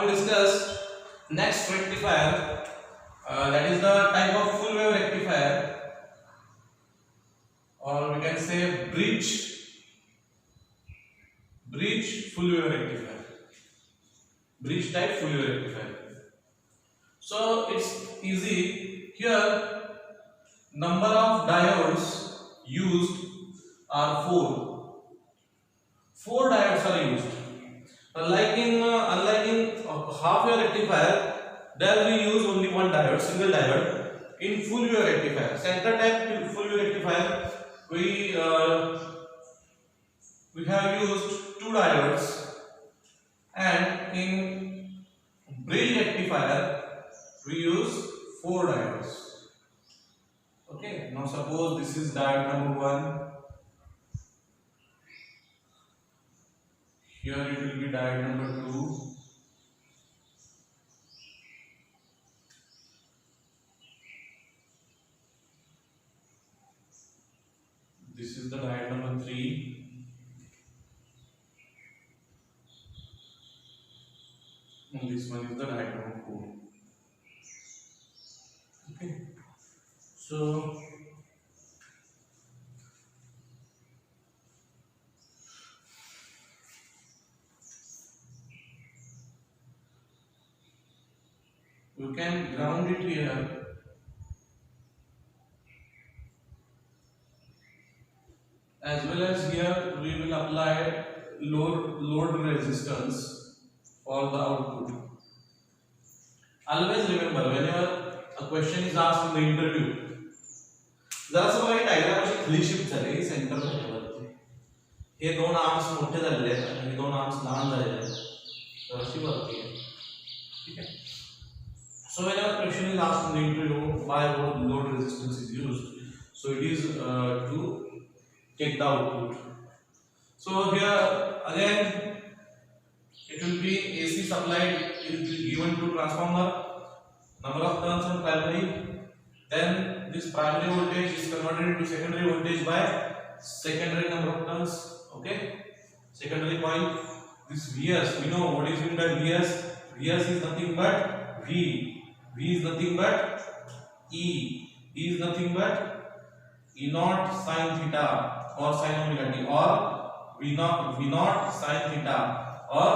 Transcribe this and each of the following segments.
will discuss next rectifier, that is the type of full wave rectifier, or we can say bridge full wave rectifier, bridge type full wave rectifier. So it's easy. Here number of diodes used are 4. 4 diodes are used. Unlike in half wave rectifier, there we use only one diode, single diode. In full wave rectifier, center type full wave rectifier, we have used 2 diodes, and in bridge rectifier we use 4 diodes. Okay, now suppose this is diode number 1. Here it will be diode number 2. This is the diode number 3. And this one is the diode number 4. Okay, so we can ground it here. As well as here we will apply load resistance for the output. Always remember, whenever a question is asked in the interview, जरा सा बघा diagram अशी खाली shift झाली centre ठेवते. हे दोन arms मोठे झालेले आहेत आणि हे दोन आर्म्स लहान झालेले आहेत. तर अशी वरती आहे. ठीक आहे. So whenever question is asked in the interview why load resistance is used, so it is to take the output. So here again it will be AC supplied, it will be given to transformer, number of turns on primary, then this primary voltage is converted into secondary voltage by secondary number of turns. Okay, secondary coil. This Vs, we know what is meant by Vs. Vs is nothing but V is nothing but E is nothing but E naught sin theta or sin omega t, or V naught sin theta or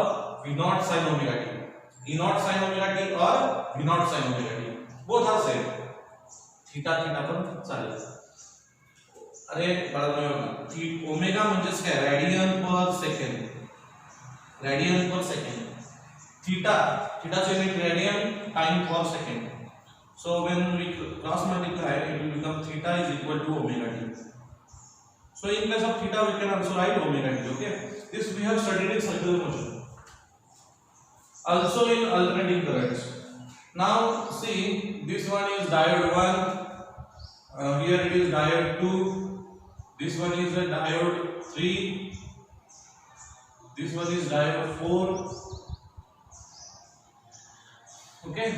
V naught sin omega t. E naught sin omega t or V naught sin omega t, both are same. Theta पण चालेल. अरे बाळा, omega म्हणजेच काय, radian पर second. थीटाचे unit radian, time पर second. So when we cross multiply, it will become theta is equal to omega t. So in place of theta we can also write omega t. Okay, this we have studied in circular motion, also in alternating currents. Now see, this one is diode 1, here it is diode 2, this one is a diode 3, this one is diode 4. Okay,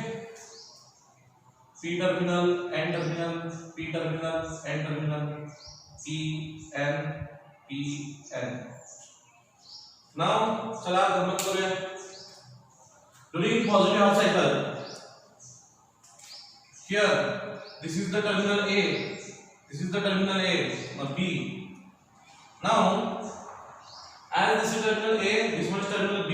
P terminal, N terminal, P terminal, N terminal, P N. Now चला गंमत करूया. During positive half cycle, here this is the terminal A, this is the terminal A or B. Now as this is terminal A, this one is terminal B,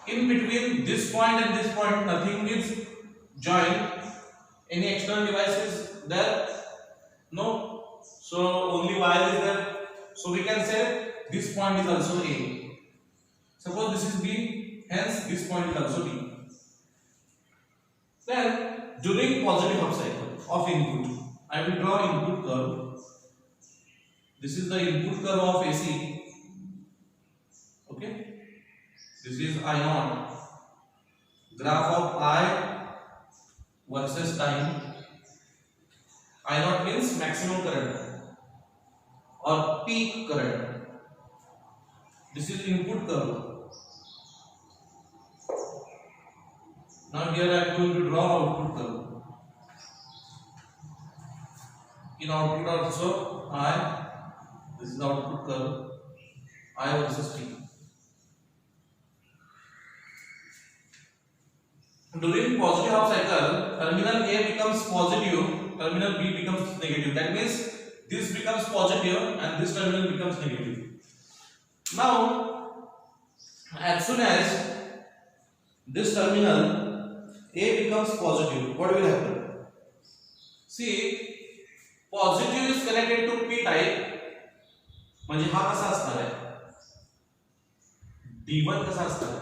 in between this point and this point nothing is joined. Any external device is there? No. So only wire is there. So we can say this point is also A. Suppose this is B, hence this point is also B. Then during positive half cycle of input, I will draw input curve. This is the input curve of AC. Okay, this is I naught, graph of I versus time. I naught means maximum current or peak current. This is input curve. Now here I am going to draw output curve. In output also I, this is output curve, I versus T. during positive half cycle, terminal A becomes positive, terminal B becomes negative. That means this becomes positive and this terminal becomes negative. Now, as soon as this terminal A becomes positive, what will happen? See, positive is connected to P type. म्हणजे हा कसा असणार आहे? D1 कसा असणार आहे?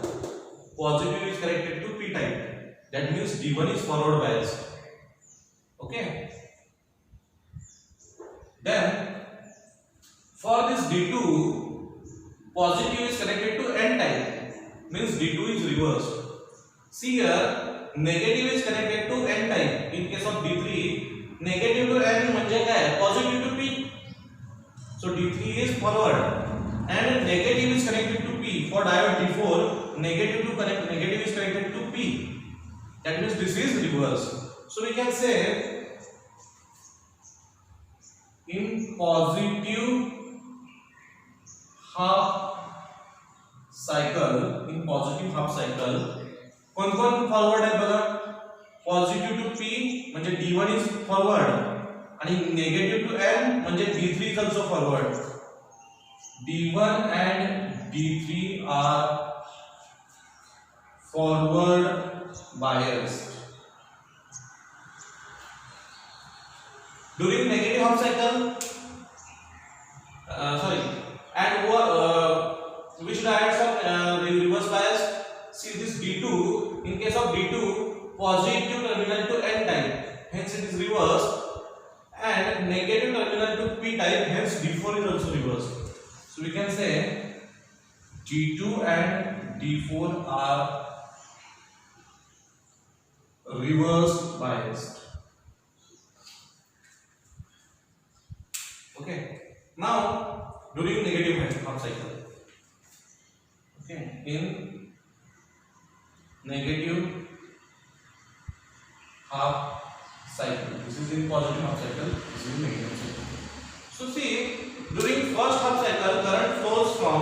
Positive is connected to P type. That means D1 is forward biased. Okay. Then for this D2, positive is connected to N type. Means D2 is reversed. See here, negative is connected to N type. In case of D3, negative to N म्हणजे काय? Positive to P. So D3 is forward. And negative is connected to P. For diode D4, negative is connected to P. That means this is reverse. So we can say in positive half cycle, कौन forward आहे बघा? Positive to P म्हणजे D1 is forward आणि negative to N म्हणजे D3 is also forward. D1 and D3 are forward biased. During negative half cycle, which diodes are reverse biased? See this D2. In case of D2, positive terminal to N type, hence it is reversed, and negative terminal to P type, hence D4 is also reversed. So we can say D2 and D4 are reverse biased. Okay. Now during negative half cycle, okay, in negative half cycle, this is in positive half cycle, this is in negative half cycle. So see, during first half cycle, current flows from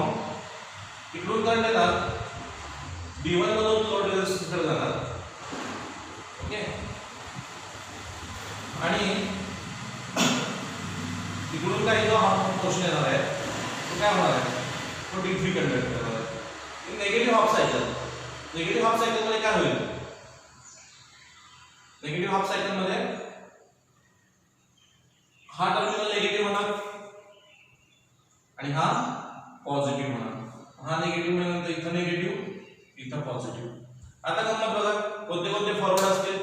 इकडून current येणार D1 मधून load resistance कडे जाणार. Okay. आणि इकडून काही जो हा पोर्शन येणार आहे तो काय होणार आहे? तो D3 कंडक्ट करणार आहे. इन नेगेटिव्ह हाफ सायकल मध्ये काय होईल? नेगेटिव्ह हाफ सायकल मध्ये हा टर्मिनल नेगेटिव्ह होणार आणि हा पॉझिटिव्ह होणार. हा नेगेटिव्ह म्हणजे इथं नेगेटिव्ह इथं पॉझिटिव्ह. आता गंमत बघा, कोणते फॉरवर्ड असतील?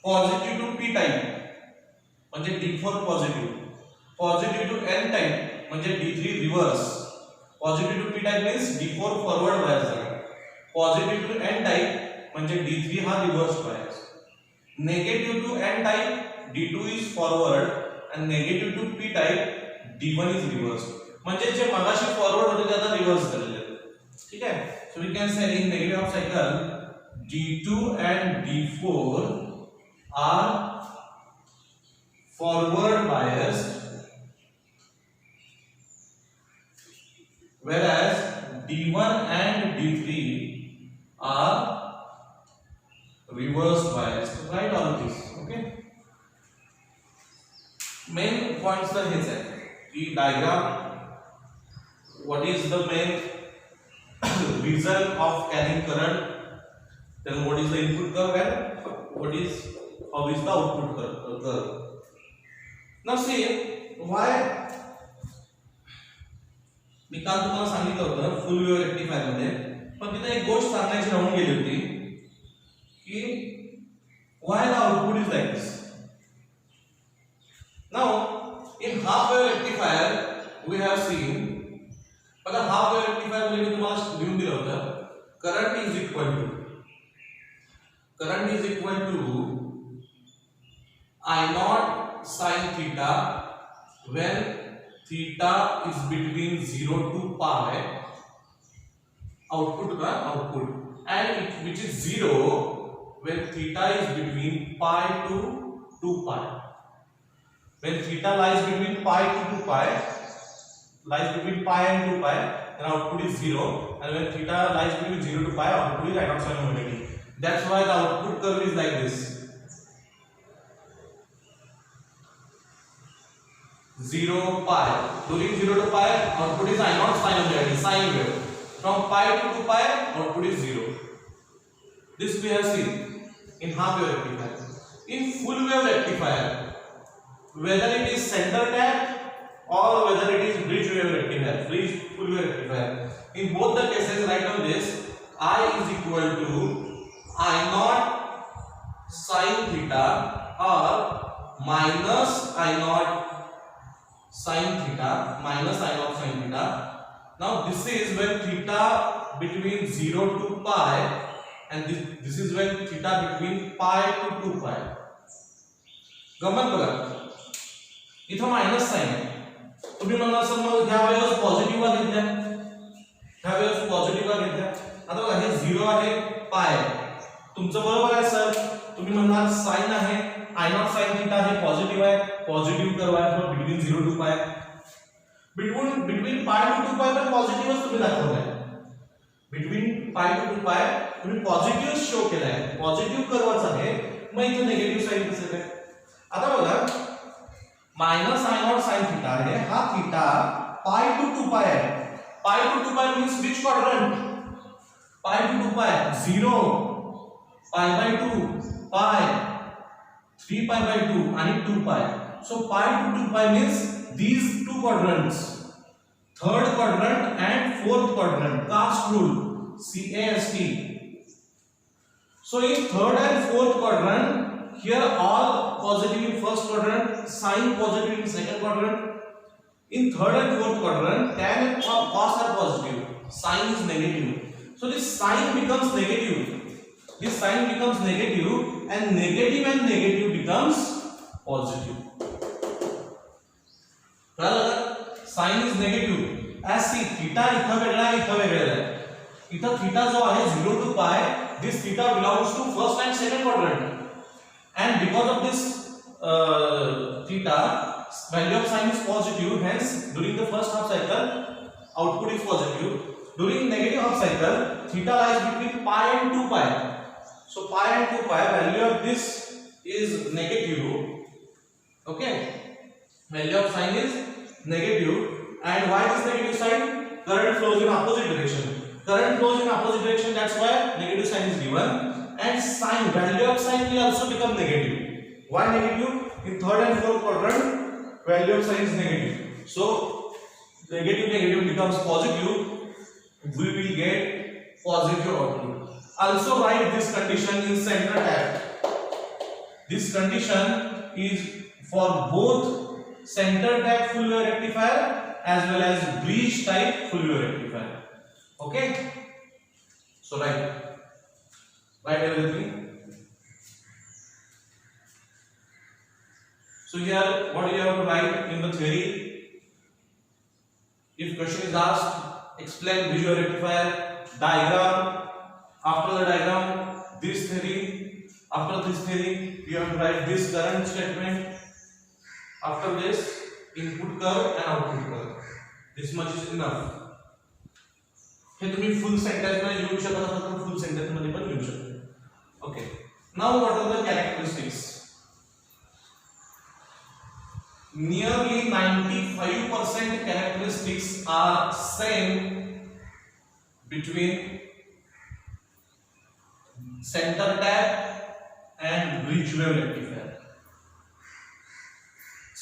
पॉझिटिव्ह टू P टाइप म्हणजे D4 positive, positive to N type म्हणजे D3 reverse. Positive to P type means D4 forward bias झाला, पॉझिटिव्ह टू N टाइप म्हणजे D3 हा reverse bias. Negative to N type D2 is forward and negative to P type D1 is reversed. म्हणजे जे मगाशी forward होते ते आता reverse झालेले आहेत. ठीक आहे. सो we can say in negative half cycle D2 and D4 are forward biased, whereas D1 and D3 are reverse biased. Write all of this. Okay. Main points तर हेच आहे की diagram, what is the main reason of carrying current, then what is the input curve and how is the output curve. Now see why मी काल तुम्हाला सांगितलं होतं full wave rectifier मध्ये, पण तिथे एक गोष्ट सांगायची राहून गेली होती की why the output is like this. Now in half wave rectifier we have seen, बघा half wave rectifier मध्ये मी तुम्हाला लिहून दिलं होतं current is equal to I naught sin theta when theta is between 0 to pi, output, and which is 0 when theta is between pi to 2 pi. When theta lies between pi and 2 pi, then output is 0, and when theta lies between 0 to pi, output is I naught sin omega t. That's why the output curve is like this. 0 pi. During 0 to pi, output is I naught sin omega t, sine wave. From pi to 2 pi, output is 0. This we have seen in half wave rectifier. In full wave rectifier, whether it is center tap or whether it is bridge wave rectifier, full wave rectifier, in both the cases, write down this: I is equal to I naught sin theta or minus I naught sin theta minus I naught sin theta. Now this is when theta between 0 to pi, and this is when theta between pi to 2 pi. गमत बघा, इथं minus sign आहे. तुम्ही म्हणणार sir मग ह्या वेळेस positive का घेतल्या, ह्या वेळेस पॉझिटिव्ह का घेतल्या. आता बघा हे 0 आहे, पाय तुमचं बरोबर आहे सर. तुम्ही म्हणणार साइन आहे, I naught sin theta हे पॉझिटिव्ह आहे, पॉझिटिव्ह कर्व आहे from between 0 to pi. Between pi to 2 pi पण पॉझिटिव्हच तुम्ही दाखवलाय. बिटवीन पाय टू 2 पाय तुम्ही पॉझिटिव्ह शो केलाय, पॉझिटिव्ह कर्वच आहे. मग इथे निगेटिव्ह साइन दिसत आहे. आता बघा minus I naught sin theta आहे, हा थीटा पाय टू 2 पाय आहे. Pi to 2 pi means which quadrant? Pi to 2 pi 0, pi by 2, pi 3 pi by 2 आणि 2 pi. So pi to 2 pi means these two quadrants, third quadrant and fourth quadrant, cast rule, CAST. So in third and fourth quadrant, here all positive in first quadrant, sine positive in second quadrant. In third and fourth quadrant, tan and cos are positive, sine is negative. So this sine becomes negative. This sine becomes negative, and negative becomes positive. Sine is negative. As see, theta इथं वेगळा आहे, इथं वेगळा आहे. इथं theta जो आहे 0 to pi, this theta belongs to first and second quadrant. And because of this theta, value of sine is positive. Hence, during the first half cycle, output is positive. During negative half cycle, theta lies between pi and 2 pi. So pi and 2 pi, value of this is negative. Okay, value of sine is negative. And why this negative sign? Current flows in opposite direction. Current flows in opposite direction. That's why negative sign is given. And sine, value of sine will also become negative. Why negative? In third and fourth quadrant, value of sine is negative. So negative becomes positive. We will get positive output. Also write this condition in center tap. This condition is for both center tap full wave rectifier as well as bridge type full wave rectifier. Okay, so write everything. So here what you have to write in the theory. If question is asked, explain bridge wave rectifier diagram. After the diagram, this theory. After this theory, you have to write this current statement. After this, input curve and output curve. This much is enough. हे तुम्ही full sentence मध्ये लिहू शकत असाल तर full sentence मध्ये पण लिहू शकता. Okay, now what are the characteristics? Nearly 95% characteristics are same between center tap and bridge wave rectifier.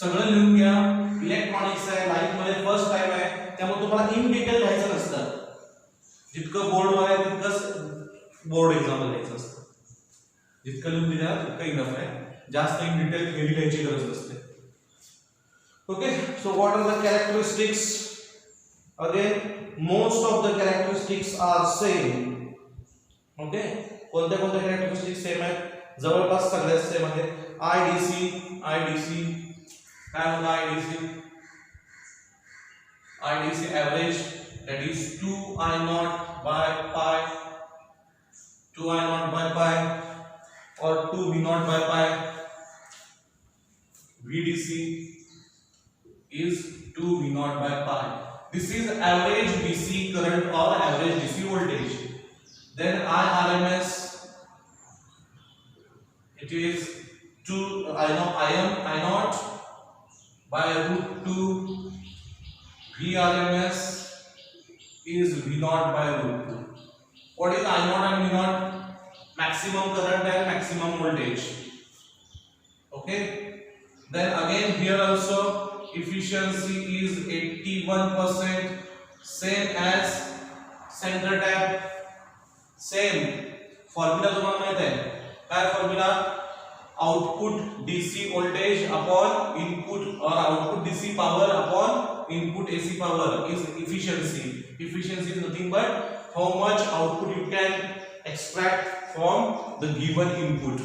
सगळं लिहून घ्या. इलेक्ट्रॉनिक्स आहे, लाईफ मध्ये फर्स्ट टाइम आहे, त्यामुळे तुम्हाला इन डिटेल घ्यायचं नसतं. जितकं बोर्डवर आहे तितकंच बोर्ड एक्झामला घ्यायचं असतं. जितकं लिहून दिलं तितकं इनफ आहे. जास्त इन डिटेल थेरी लिहायची गरज नसते. Okay, so what are the characteristics? Again most of the characteristics are same. Okay, कोणत्या कोणत्या कॅरेक्टरिस्टिक्स सेम आहेत? जवळपास सगळ्याच सेम आहेत. आयडीसी काय होता? IDC average, that is 2I naught by pi, 2I naught by pi or 2V naught by pi. VDC is 2V naught by pi. This is average DC current or average DC voltage. Then IRMS It is 2 I naught by root 2 Vrms is V naught by root 2. What is I naught and V naught? Maximum current and maximum voltage. Okay. Then again here also efficiency is 81%, same as center tap. Same formula तुम्हाला माहित आहे काय formula output DC voltage upon input और output DC power upon input AC power is efficiency. Efficiency is nothing but how much output you can extract from the given input.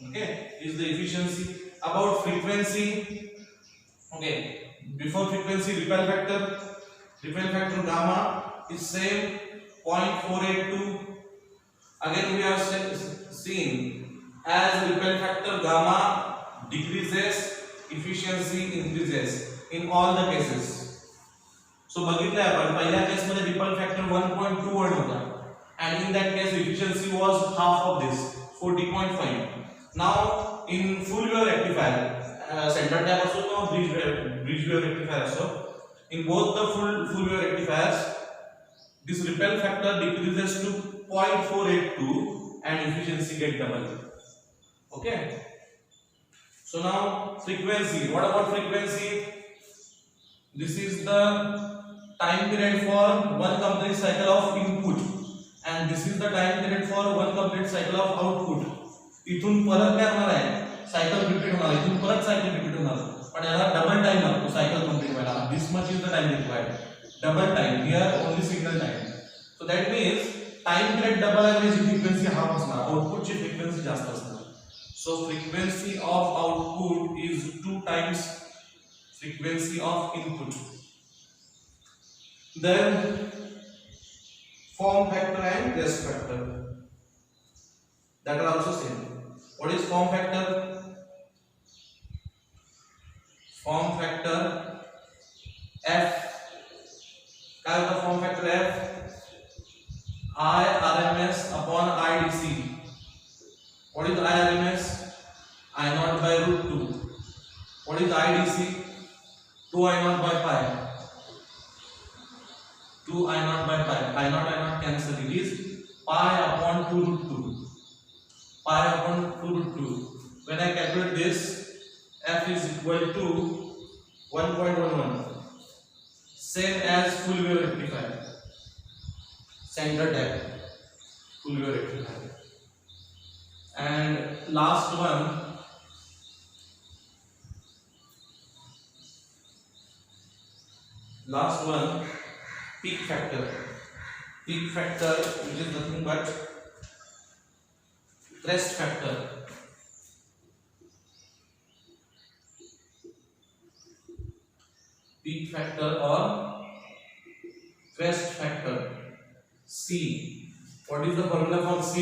Okay, is the efficiency. About frequency, okay, before frequency ripple factor gamma is same 0.482. Again we are seeing as ripple factor gamma decreases, efficiency increases in all the cases. So बघितलं आपण पहिल्या case मध्ये ripple factor 1.21 होता and in that case efficiency was half of this 40.5. Now in full wave rectifier center tap also or bridge wave rectifier also, in both the full wave rectifiers this ripple factor decreases to 0.482 and efficiency get double. Okay, so now frequency. What about frequency? This is the time period for one complete cycle of input and this is the time period for one complete cycle of output. इथून परत काय होणार आहे cycle repeat होणार, इथून परत cycle repeat होणार, पण याला डबल टाइम लागतो सायकल कंप्लीट व्हायला. This much is the time required, double time, here only single time. So that means time period double आहे म्हणजे फ्रिक्वेन्सी हाफ असणार, आउटपुट ची फ्रिक्वेन्सी जास्त असणार. So frequency of output is 2 times frequency of input. Then form factor and rest factor, that are also same. What is form factor? Form factor F. क्या होता form factor F? I RMS upon IDC. What is IRMS? I naught by root 2. What is IDC? 2 I naught by pi. 2 I naught by pi. I naught cancel. It is pi upon 2 root 2. Pi upon 2 root 2. When I calculate this, F is equal to 1.11. Same as full wave rectifier. Center tap. Full wave rectifier. And last one. Peak factor. Peak factor, which is nothing but crest factor. Peak factor or crest factor. C. What is the formula for C?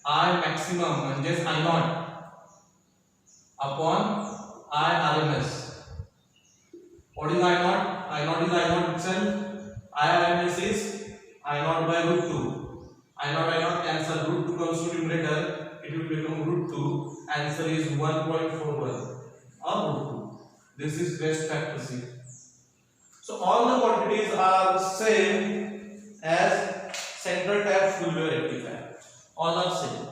I maximum म्हणजेच I naught upon I RMS. What is I naught? I naught is I naught itself. I RMS is I naught by root 2. I naught cancel. Root 2 comes to numerator. It will become root 2. Answer is 1.41 or root 2. This is crest factor C. So all the quantities are same as center tap full wave rectifier. All are same.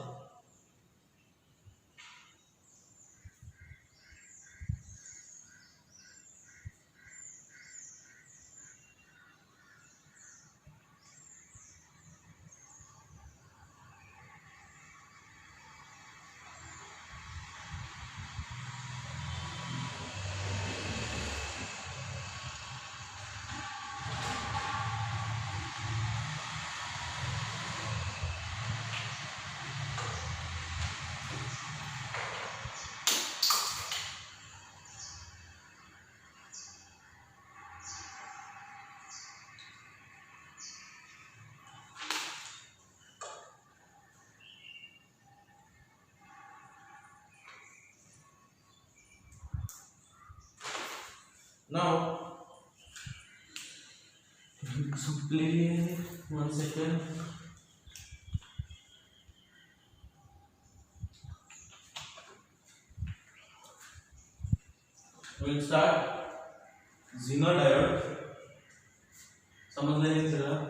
Now, so play 1 second. Will start zener diode. समजलं हे सगळं?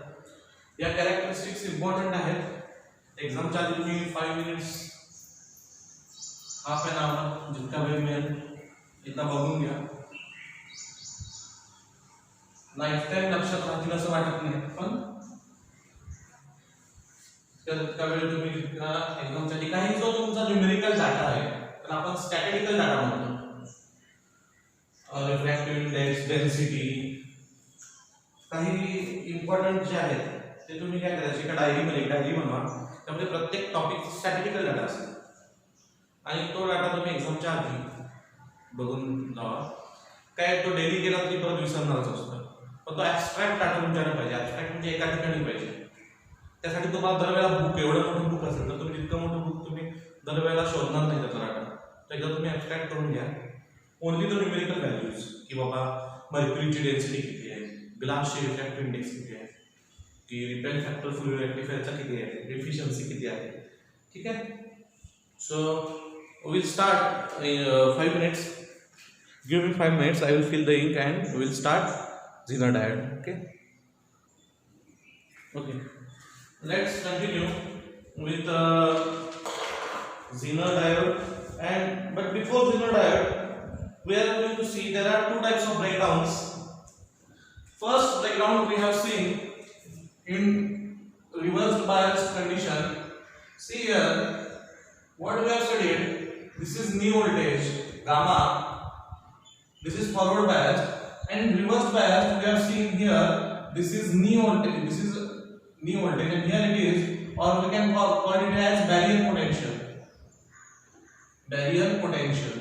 या characteristics important आहेत. एक्झामच्या आधी तुम्ही 5 minutes, half an hour जितका वेळ मिळेल एकदा बघून घ्या. लाईफ टाईम लक्षात राहतील असं वाटत नाही, पण तितका वेळ तुम्ही एक्झामसाठी काही जो तुमचा न्यूमेरिकल डाटा आहे तर आपण स्टॅटिस्टिकल डाटा म्हणतो. रिफ्रॅक्टिव्ह इंडेक्स, डेन्सिटी, काही इम्पॉर्टंट जे आहेत ते तुम्ही काय करायचे एका डायरीमध्ये डायरी बनवा. त्यामध्ये प्रत्येक टॉपिक स्टॅटिस्टिकल डाटा असेल आणि तो डाटा तुम्ही एक्झामच्या आधी बघून जावा. काय तो डेली गेला तरी परत विसरणारच असतो, पण तो ॲबस्ट्रॅक्ट डाटा तुमच्याकडे पाहिजे. ॲबस्ट्रॅक्ट म्हणजे एका ठिकाणी पाहिजे. त्यासाठी तुम्हाला दरवेळेला बुक, एवढं मोठं बुक असेल तर तुम्ही इतकं मोठं बुक तुम्ही दरवेळेला शोधणार नाही त्याचा डाटा. तर एकदा तुम्ही ॲबस्ट्रॅक्ट करून घ्या. ओनली द न्यूमेरिकल व्हॅल्यूज, की बाबा मर्क्युरीची डेन्सिटी किती आहे, ग्लासची रिफ्रॅक्टिव्ह इंडेक्स किती आहे, की रिपेल फॅक्टर फुल रेक्टिफायरचा किती आहे, एफिशियन्सी किती आहे. ठीक आहे. So will start 5 minutes. Give me 5 minutes. I will fill the ink and we will start Zener diode. Okay. Okay. Let's continue with Zener diode. But before Zener diode, we are going to see there are two types of breakdowns. First breakdown we have seen in reversed bias condition. See here, what we have studied. This is knee voltage gamma. This is forward bias, and reverse bias we have seen here. This is knee voltage. This is knee voltage, and here it is, or we can call it as barrier potential. Barrier potential.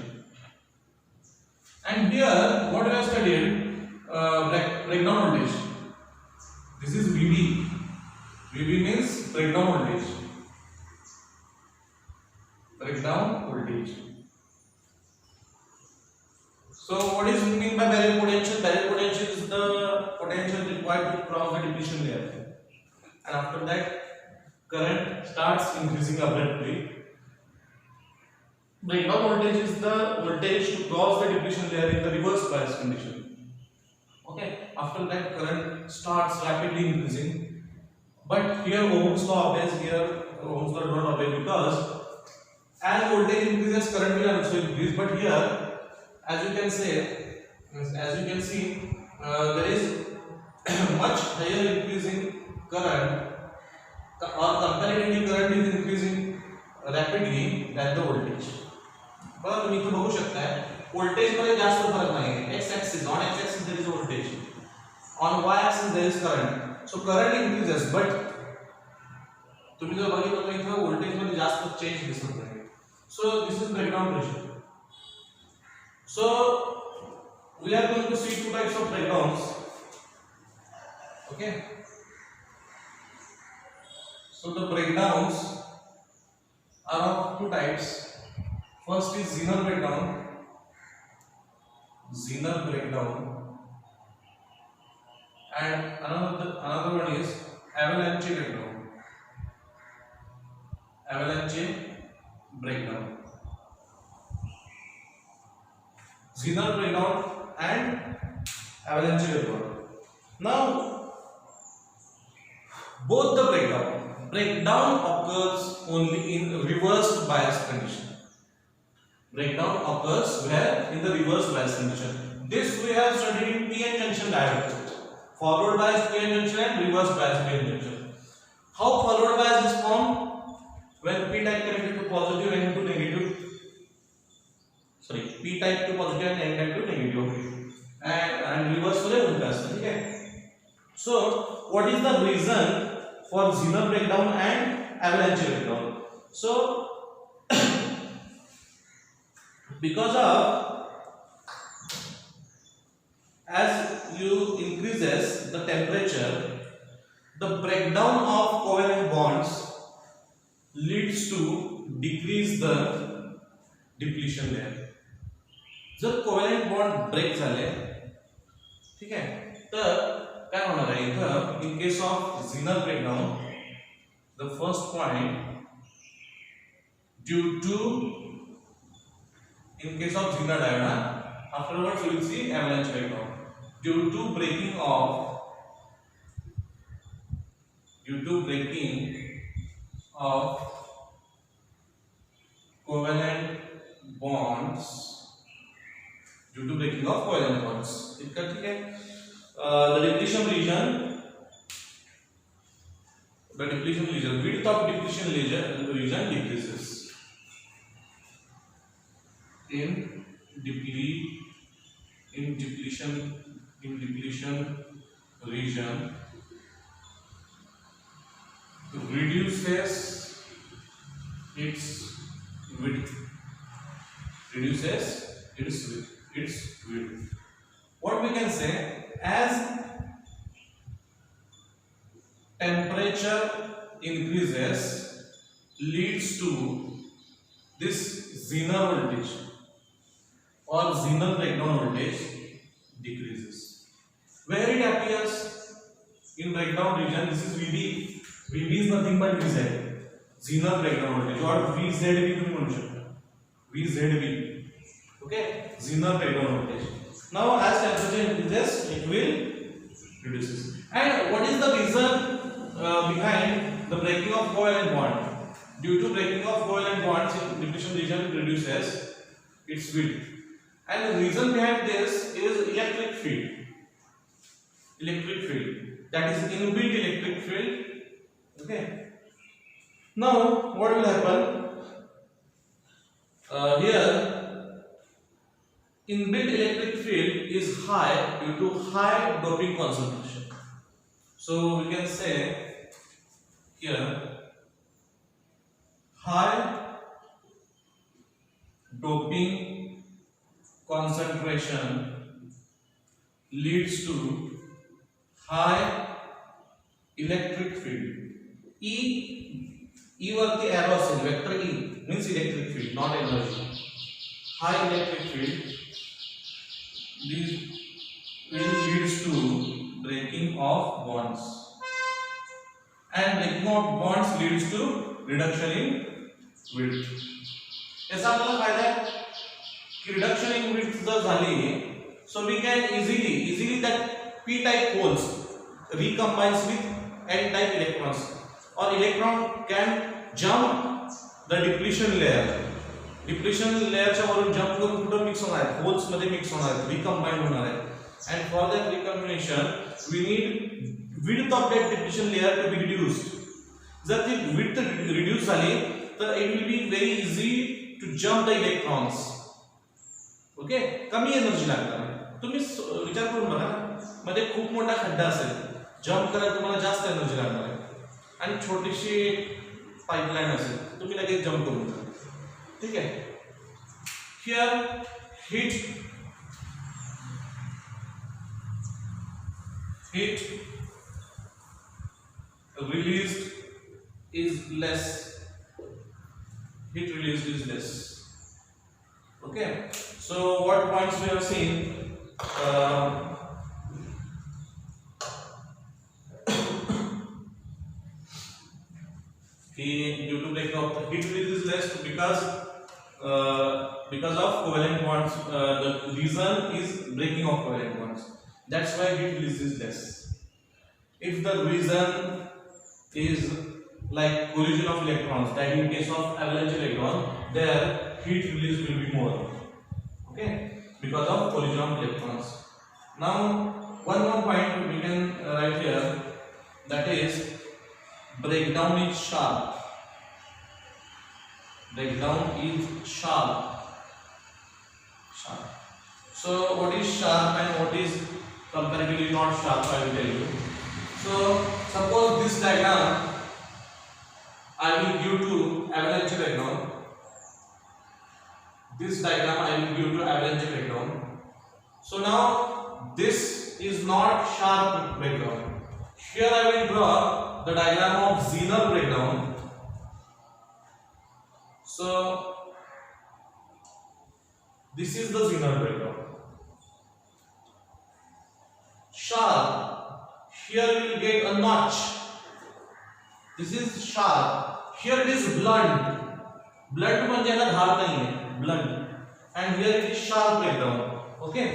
And here, what we have studied, breakdown voltage. This is VB. VB means breakdown voltage. Breakdown voltage. So what is mean by barrier potential? Barrier potential is the potential required to cross the depletion layer, and after that current starts increasing abruptly. Breakdown voltage is the voltage to cross the depletion layer in the reverse bias condition. Okay, after that current starts rapidly increasing, but here Ohm's law applies. Here Ohm's law does not apply, because as voltage increases current will also increase. But here, as you can see, there is much higher increasing current, or comparatively current is increasing rapidly than the voltage. बघा तुम्ही इथे बघू शकताय voltage मध्ये जास्त फरक नाही. x axis, on x axis there is voltage, on y axis there is current. So current increases, but तुम्ही जर बघितलं तर इथे voltage मध्ये जास्त चेंज दिसत नाही. So this is breakdown pressure. So we are going to see two types of breakdowns. Okay. So the breakdowns are of two types. First is Zener breakdown. Zener breakdown. And another one is avalanche breakdown. Avalanche breakdown. Zener breakdown and avalanche breakdown. Now, both the breakdown occurs only in reversed bias condition. Breakdown occurs where in the reverse bias condition. This we have studied in p-n junction diode. Forward bias p-n junction and reverse bias p-n junction. How forward bias is formed? When p-type connected to positive and to negative. Sorry, p-type to positive and n-type to negative. And reverse वाले उल्टा असतं, ठीक है? So, what is the reason for Zener breakdown and avalanche breakdown? So, because of as you increases the temperature, the breakdown of covalent bonds leads to decrease the depletion layer. जर covalent bond break झाले, ठीक आहे, तर काय होणार आहे इथं in case of Zener breakdown, the first point, due to in case of Zener diode, Afterwards we will see avalanche breakdown due to breaking of covalent bonds, due to breaking of covalent bonds. इसका ठीक है. The depletion region, width of depletion region decreases. In depletion region reduces its width. What we can say, as temperature increases leads to this Zener voltage or Zener breakdown voltage decreases. Where it appears in breakdown region, this is VB. VB is nothing but VZ, Zener breakdown voltage, or VZB तुम्ही म्हणू शकता, VZB. Okay, Zener breakdown voltage. Now as temperature increases, it will reduces. And what is the reason behind the breaking of covalent bond? Due to breaking of covalent bonds in depletion region reduces its width. And the reason behind this is electric field. That is inbuilt electric field. Okay. Now what will happen? Here inbuilt electric field is high due to high doping concentration. So we can say here high doping concentration leads to high electric field. E वरती arrow असेल, vector E means electric field, not energy. High electric field leads to breaking of bonds, and breaking of bonds leads to reduction in width. याचा आपल्याला फायदा आहे की reduction in width जर झाली, so we can easily that p-type holes recombines with n-type electrons, or electron can jump the depletion layer. Depletion layer च्या वरून jump करून कुठे mix होणार आहे, holes मध्ये mix होणार आहे, recombine होणार आहे. And for that recombination we need width of that depletion layer to be reduced. जर ती width reduce झाली तर it will be very easy to jump the electrons. Okay, कमी एनर्जी लागणार. तुम्ही विचार करून बघा, मध्ये खूप मोठा खड्डा असेल, जंप करायला तुम्हाला जास्त एनर्जी लागणार आहे, आणि छोटीशी पाइपलाइन असेल, तुम्ही लगेच जंप करून जा. ठीक आहे. Here heat released is less. Okay, so what points we have seen? Due to breaking of the heat release is less because of covalent bonds. The reason is breaking of covalent bonds. That's why heat release is less. If the reason is like collision of electrons, that in case of avalanche electron, there heat release will be more. Okay, because of collision of electrons. Now one more point we can write here, that is breakdown is sharp. So what is sharp and what is comparatively not sharp, I will tell you. So suppose this diagram I will give to avalanche breakdown. So now this is not sharp breakdown. Here I will draw the diagram of Zener breakdown. So this is the Zener breakdown. Sharp, here we will get a notch. This is sharp. Here it is blunt. Blunt म्हणजे याला धार नाही आहे, blunt. And here it is sharp breakdown. Okay.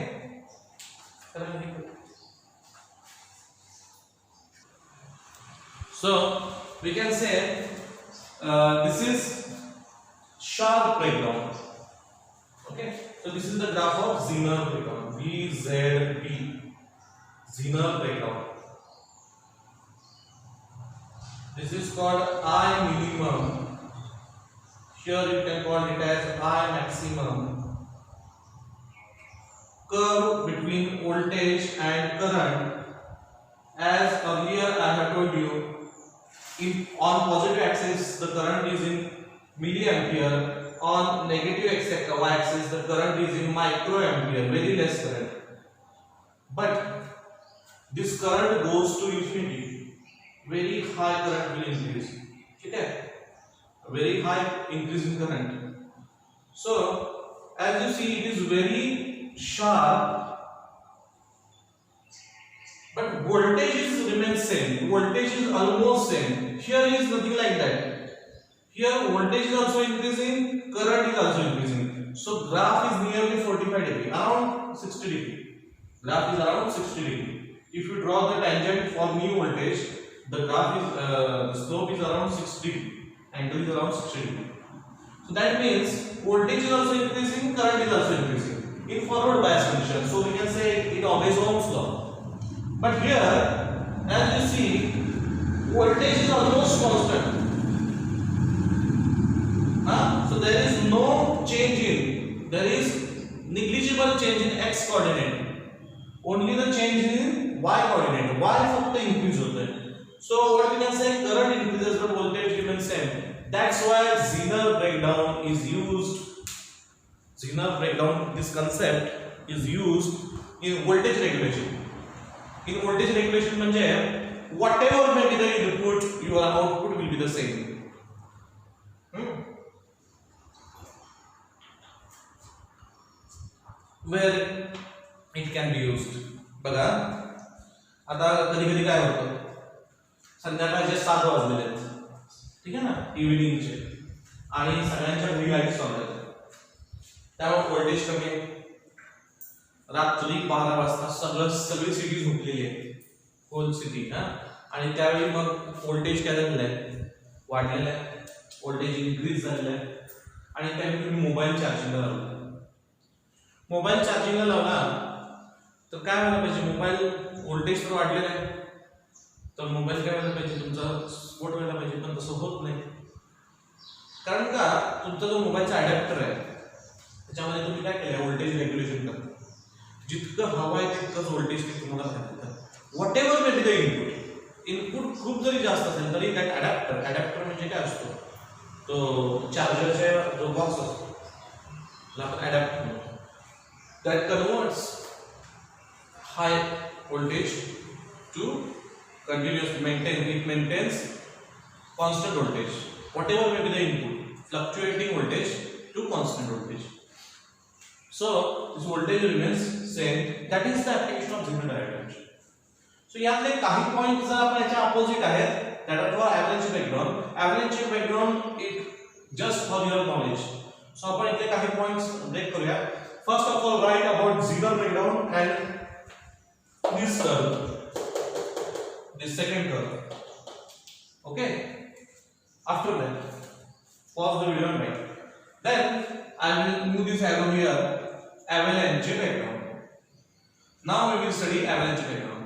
So we can say this is sharp breakdown. Okay, so this is the graph of Zener breakdown. VZB, Zener breakdown. This is called I minimum. Here you can call it as I maximum. Curve between voltage and current. As earlier I have told you, on positive axis the current is in milliampere, on negative y-axis the current is in microampere, very less current. But this current goes to infinity, very high current will increase. Okay, very high increase in current. So as you see, it is very sharp, but voltage is remains same. Voltage is almost same. Here is nothing like that. Here voltage is also increasing, current is also increasing. So graph is nearly 45 degree, around 60 degree. Graph is around 60 degree. If you draw the tangent for new voltage, the graph is the slope is around 60 degree. Angle is around 60 degree. So that means voltage is also increasing, current is also increasing in forward bias condition. So we can say it obeys Ohm's law. But here, as you see, voltage is almost constant. So there is no change in, there is negligible change in x coordinate. Only the change in y coordinate. Y फक्त increase होता है. So what we can say, current increases but voltage remains same. That's why Zener breakdown is used. Zener breakdown, this concept is used in voltage regulation. In voltage regulation म्हणजे whatever may be the input, your output will be the same. Where it can be used. बघा आता कधी कधी काय होतं, संध्याकाळचे 7 वाजलेले आहेत, ठीक आहे ना, इव्हिनिंगचे, आणि सगळ्यांच्या घरी लाईट चालू आहेत, त्यामुळे व्होल्टेज कमी आहे. रात्री 12 वाजता सगळी सिटी झोपलेली आहे, होल सिटी. आणि त्यावेळी मग व्होल्टेज काय झालेलं आहे, वाढलेलं आहे, व्होल्टेज इन्क्रीज झालेलं आहे. आणि त्यावेळी तुम्ही मोबाईल चार्जिंगला लावला. मोबाईल चार्जिंगला लावला तर काय व्हायला पाहिजे, मोबाईल व्होल्टेज तर वाढलेलं आहे, तर मोबाईल काय व्हायला पाहिजे, तुमचा स्फोट व्हायला पाहिजे, पण तसं होत नाही. कारण का, तुमचा जो मोबाईलचा अडॅप्टर आहे त्याच्यामध्ये तुम्ही काय केलं, व्होल्टेज रेग्युलेशन करता. जितकं हवं आहे तितकंच व्होल्टेज ते तुम्हाला सांगतात. What ever may be the input खूप जरी जास्त असेल तरी दॅट अडॅप्टर म्हणजे काय असतो, तो चार्जरचा जो बॉक्स असतो त्याला आपण अडॅप्टर म्हणतो. That converts high voltage to continuous maintains constant voltage, whatever may be the input, fluctuating voltage to constant voltage. So this voltage remains same. That is the application of Zener diagram. So यातले काही point जर आपण याच्या opposite आहेत, that are for avalanche breakdown. Avalanche breakdown it just for your knowledge. So आपण इथे काही points break करूया. First of all, write about Zener breakdown and this curve, this second curve. Okay. After that, pause the video and write. Then I will move this arrow here. Avalanche breakdown. Now we will study avalanche breakdown.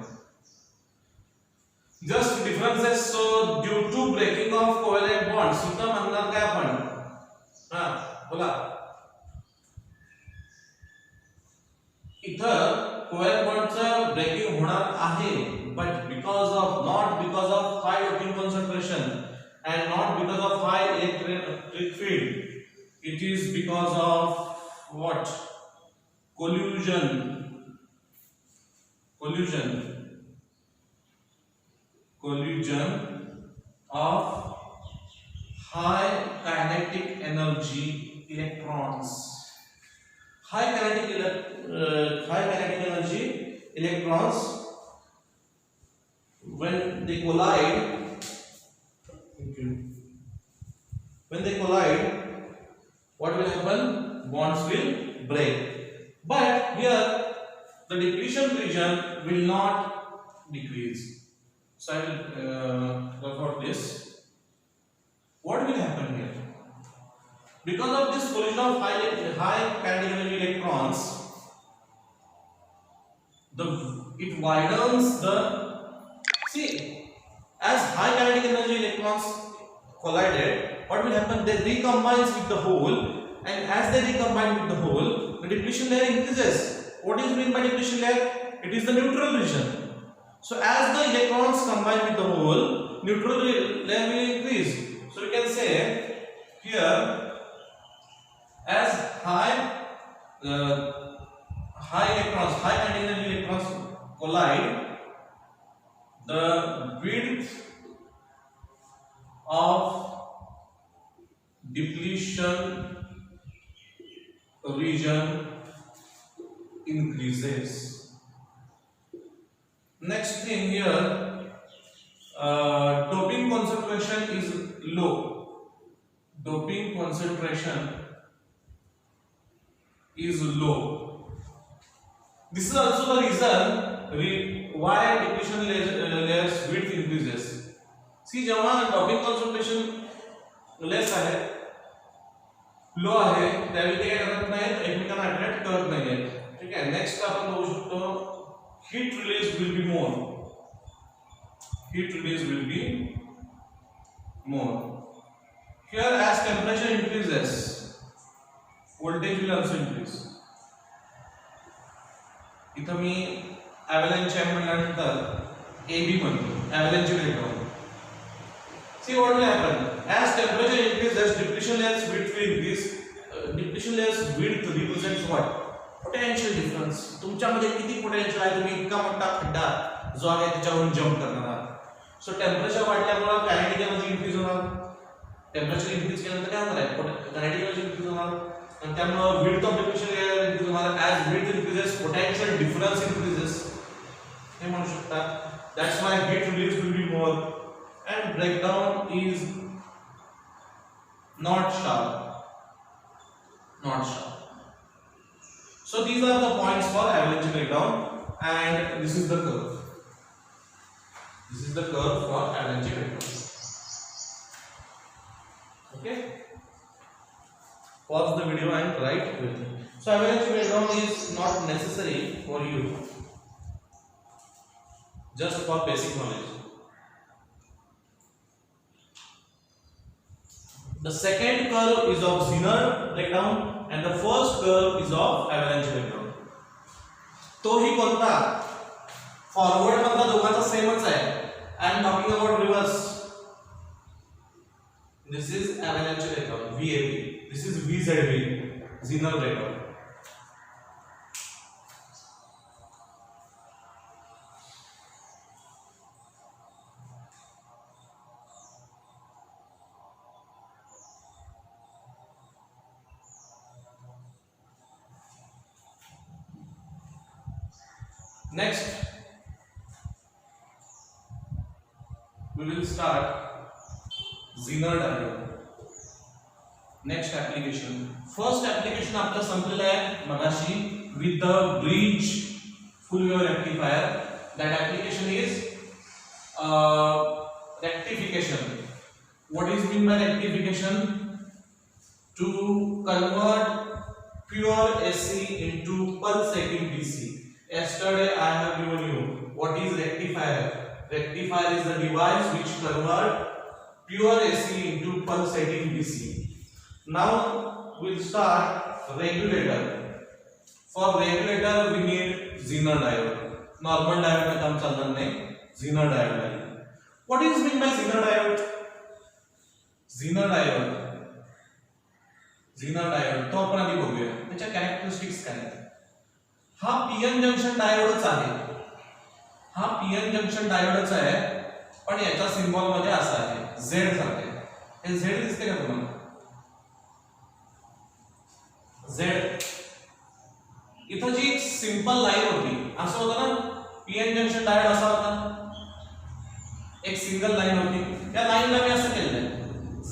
Just differences. So due to breaking of covalent bonds, इथं म्हणणार काय आपण? बोला. इथं covalent बॉन्डचं breaking होणार आहे, but because of high doping concentration and not because of high electric field, it is because of what? Collision of high kinetic energy electrons. High kinetic energy electrons, when they collide, what will happen? Bonds will break. But here the depletion region will not decrease. So I will record this. What will happen here? Because of this collision of high kinetic energy electrons, it widens the, see, as high kinetic energy electrons collided, what will happen? They recombine with the hole, and as they recombine with the hole, the depletion layer increases. What is meant by depletion layer? It is the neutral region. So as the electrons combine with the hole, neutral layer will increase. So we can say here, as high kinetic energy electrons collide, the width of depletion region increases. Next thing here, doping concentration is low. Doping concentration is low. This is also the reason why depletion layers width increases. See, जेव्हा doping concentration less आहे, लो आहे, त्यावेळी ते काय करत नाहीत, एकमेकांना attract करत नाहीत. ठीक आहे. नेक्स्ट आपण बघू शकतो, heat release will be more. Heat release will be more. Here, as temperature increases, voltage will also increase. इथं मी avalanche म्हणल्यानंतर AB म्हणतो, avalanche breakdown. See what will happen? As temperature increases, depletion layers width will increase. Depletion layers width represents what? Potential difference. तुमच्यामध्ये किती potential आहे, तुम्ही इतका मोठा खड्डा जो आहे त्याच्यावरून जंप करणार आहात. सो टेम्परेचर वाढल्यामुळे कायनेटिक एनर्जी इन्क्रीज होणार. टेम्परेचर इन्क्रीज केल्यानंतर काय होणार आहे, कायनेटिक एनर्जी इन्क्रीज होणार, आणि त्यामुळे width of depletion layer increase होणार. As width increases, potential difference increases, हे म्हणू शकता. That's why heat release will be more and breakdown is not sharp. So these are the points for avalanche breakdown, and this is the curve. This is the curve for avalanche breakdown. Okay, pause the video and write with me. So avalanche breakdown is not necessary for you, just for basic knowledge. The second curve is of Zener breakdown and the first curve is of avalanche breakdown. तो ही कोणता, forward मधला दोघांचा सेमच आहे. I am talking about reverse. This is avalanche breakdown, VAB. This is VZB, Zener breakdown. Next, we will start Zener diagram. Next application. First application आपका संपलेला आहे मगाशी with the bridge full wave rectifier. That application is rectification. What is mean by rectification? To convert pure AC into pulsating DC. Yesterday I have given you what is rectifier. Rectifier is the device which convert pure AC into pulsating DC. Now we'll start regulator. For regulator we need Zener diode. Normal diode में काम चलना नहीं, Zener diode है. What is mean by Zener diode? Zener diode तो आपण आधी बघूया. त्याच्या कॅरेक्टरिस्टिक्स काय आहेत. हा पीएन जंक्शन डायोडच आहे. हा पीएन जंक्शन डायोडच आहे, पण याचा सिंबल मध्ये असा आहे झेड सारखे. हे झेड दिसते का तुम्हाला? झेड. इथं जी एक सिंपल लाईन होती, असं होतं ना, पीएन जंक्शन डायोड असा होता, एक सिंगल लाईन होती. त्या लाईनला मी असं केलंय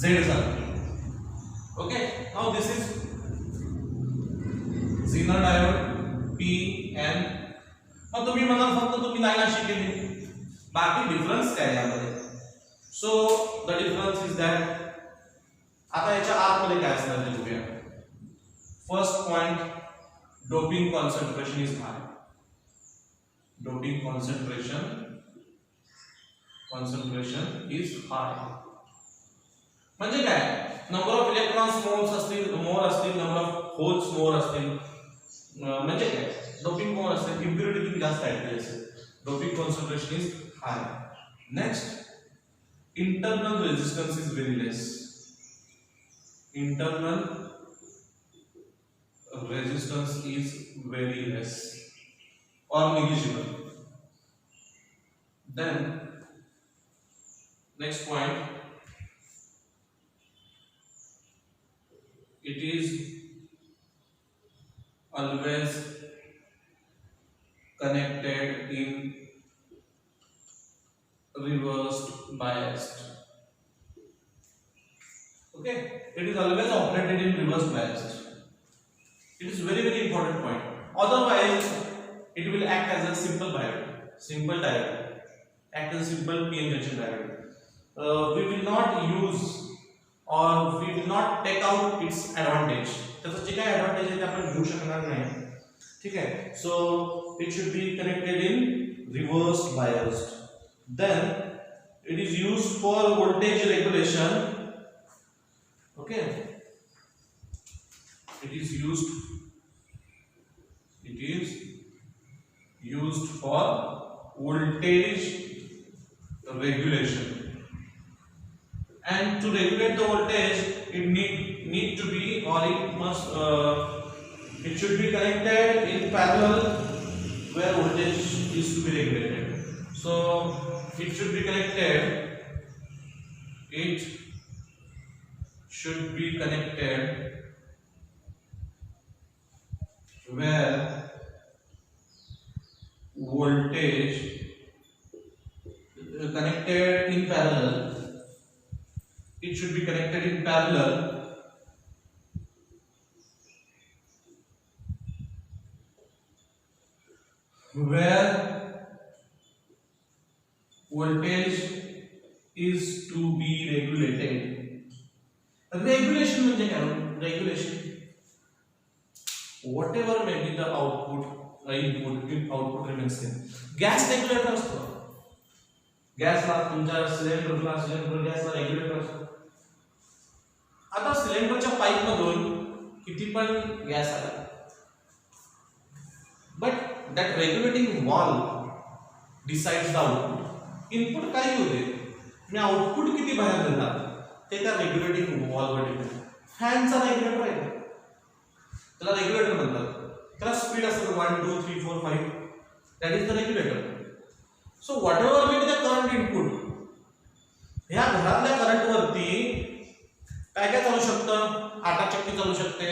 झेड सारखे. Okay, now this is Zener diode. PN. मग तुम्ही म्हणाल फक्त तुम्ही लाईन अशी केली, बाकी डिफरन्स काय यामध्ये? So the difference is that, आता याच्या आतमध्ये काय असणार ते बघूया. First point, doping concentration is high. Doping concentration is high म्हणजे काय? नंबर ऑफ इलेक्ट्रॉन्स मोर असतील, नंबर ऑफ होल्स मोर असतील, म्हणजे काय? डोपिंग मोर असेल, इम्प्युरिटी किती जास्त ऍड असेल, doping concentration is hi. Next, internal resistance is very less. Internal resistance is very less or negligible. Then next point, it is always connected in reversed biased. Okay, it is always operated in reverse biased. It is very important point. Otherwise it will act as a simple diode, act as a simple p-n junction diode. We will not use or we will not take out its advantage. त्याचा जे काय advantage आहे ते आपण घेऊ शकणार नाही. ठीक आहे. So it should be connected in reverse biased. Then it is used for voltage regulation. Okay, it is used for voltage regulation, and to regulate the voltage it need to be, or it should be connected in parallel where voltage is to be regulated. So it should be connected where voltage connected in parallel. It should be connected in parallel where voltage is to be regulated. Regulation म्हणजे काय? Regulation, whatever may be the output remains same. Gas regulator असतो. गॅसला तुमच्या सिलेंडरला गॅसला regulator असतो. आता सिलेंडरच्या pipe मधून किती पण gas आला, but that regulating valve decides the output. Input काही होते, मी आउटपुट किती बाहेर देणार ते त्या रेग्युलेटिंग वॉल्ववर डिपेंड. फॅनचा रेग्युलेटर आहे, त्याला रेग्युलेटर म्हणतात. त्याला स्पीड असेल 1 2 3 4 5, that is the regulator. So what ever may be the current input, ह्या घरातल्या करंट वरती काय काय चालू शकतं? आटा चक्की चालू शकते,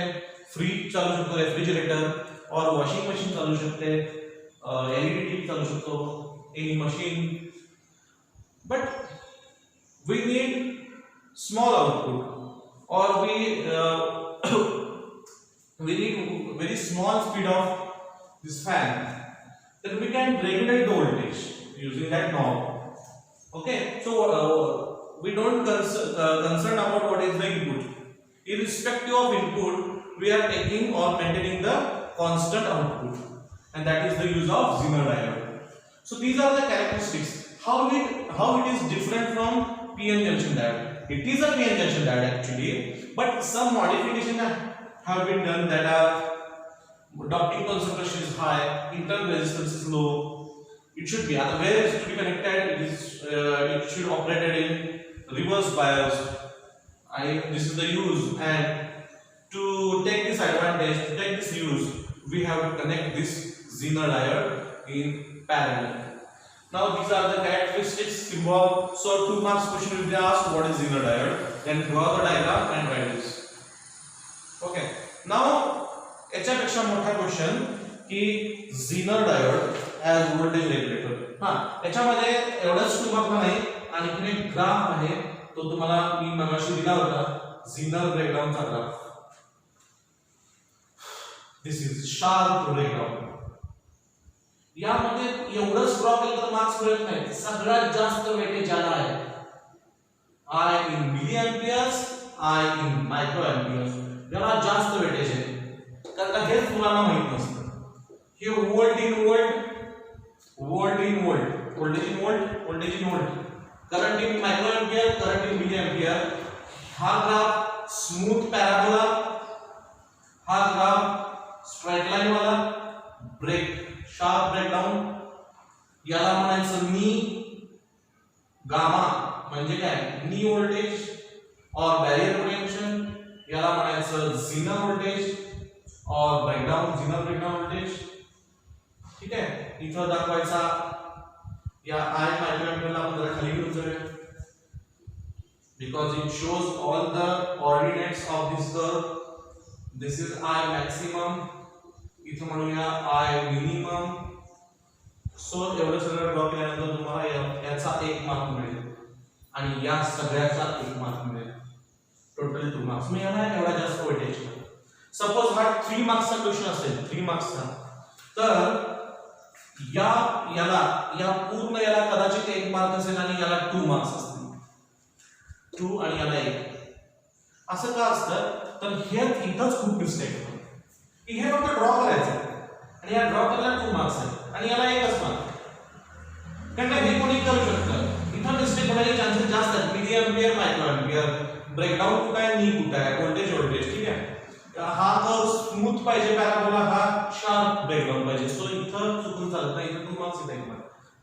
फ्रीज चालू शकतो, रेफ्रिजरेटर और वॉशिंग मशीन चालू शकते, एलईडी टीव्ही चालू शकतो, any machine. But we need small output, or we need very small speed of this fan, that we can regulate the voltage using that knob. Okay, so we don't concern about what is the input. Irrespective of input, we are taking or maintaining the constant output, and that is the use of Zener diode. So these are the characteristics. How it is different from p-n junction diode. It is a p-n junction diode actually, but some modification have been done that are doping concentration is high, internal resistance is low. It should be where it should be connected. It should operated in reverse bias. This is the use, and to take this advantage, to take this use, we have to connect this Zener diode in parallel. Now these are the characteristics involved. So 2 marks question will be asked, what is Zener diode? Then draw the diagram and write this. Okay. Now याच्यापेक्षा मोठा question की Zener diode as voltage regulator. याच्यामध्ये एवढंच 2 mark नाही, आणखी एक graph आहे, तो तुम्हाला मी मगाशी दिला होता, Zener breakdown चा graph. This is sharp breakdown. यामध्ये एवढंच ड्रॉ केलं तर मार्क्स मिळत नाही. सगळ्यात जास्त वेटेज आला आहे I in milliamperes, I in microamperes. याला जास्त वेटेज आहे कारण का हेच मुलांना माहित नसतं. हे volt in volt, volt in volt, voltage in volt, voltage in volt, current in microampere, current in milliampere. हा ग्राफ स्मूथ पॅराबोला, हा ग्राफ स्ट्रेट लाइन वाला, ब्रेक शार्प ब्रेकडाउन. याला म्हणायचं नी गामा म्हणजे काय, नी व्होल्टेज और barrier potential. याला म्हणायचं झिनर व्होल्टेज और ब्रेकडाउन, झिनर ब्रेकडाउन व्होल्टेज. ठीक आहे, इथं दाखवायचा या I मायक्रोएम्पियरला आपण जरा खाली घेऊन जाऊया because it shows all the coordinates of this curve. This is I maximum, इथं म्हणूया I minimum. सो एवढं सगळं ड्रॉ केल्यानंतर तुम्हाला याचा 1 मार्क मिळेल आणि या सगळ्याचा 1 मार्क मिळेल. Total 2 marks. मी याला एवढा जास्त वेटेज. सपोज हा 3 मार्क्सचा क्वेश्चन असेल, 3 मार्क्सचा, तर याला या पूर्ण याला कदाचित 1 मार्क असेल आणि याला 2 मार्क्स असतील. 2 आणि याला 1. असं का असतं तर हे इथंच खूप मिस्टेक होतं की हे फक्त ड्रॉ करायचं आणि या ड्रॉ करायला 2 मार्क्स आहेत आणि याला 1च मार्क. कारण हे कोणी करू शकतं. इथं मिस्टेक होण्याचे चान्सेस जास्त आहेत. मिलीएम्पियर, मायक्रोएम्पियर, ब्रेकडाउन कुठे आहे, नी कुठे आहे, व्होल्टेज व्होल्टेज. ठीक आहे, हा कर्व स्मूथ पाहिजे पॅराबोला, हा शार्प ब्रेकडाउन पाहिजे. सो इथं चुकून चालत नाही. इथं 2 मार्क्स येत आहेत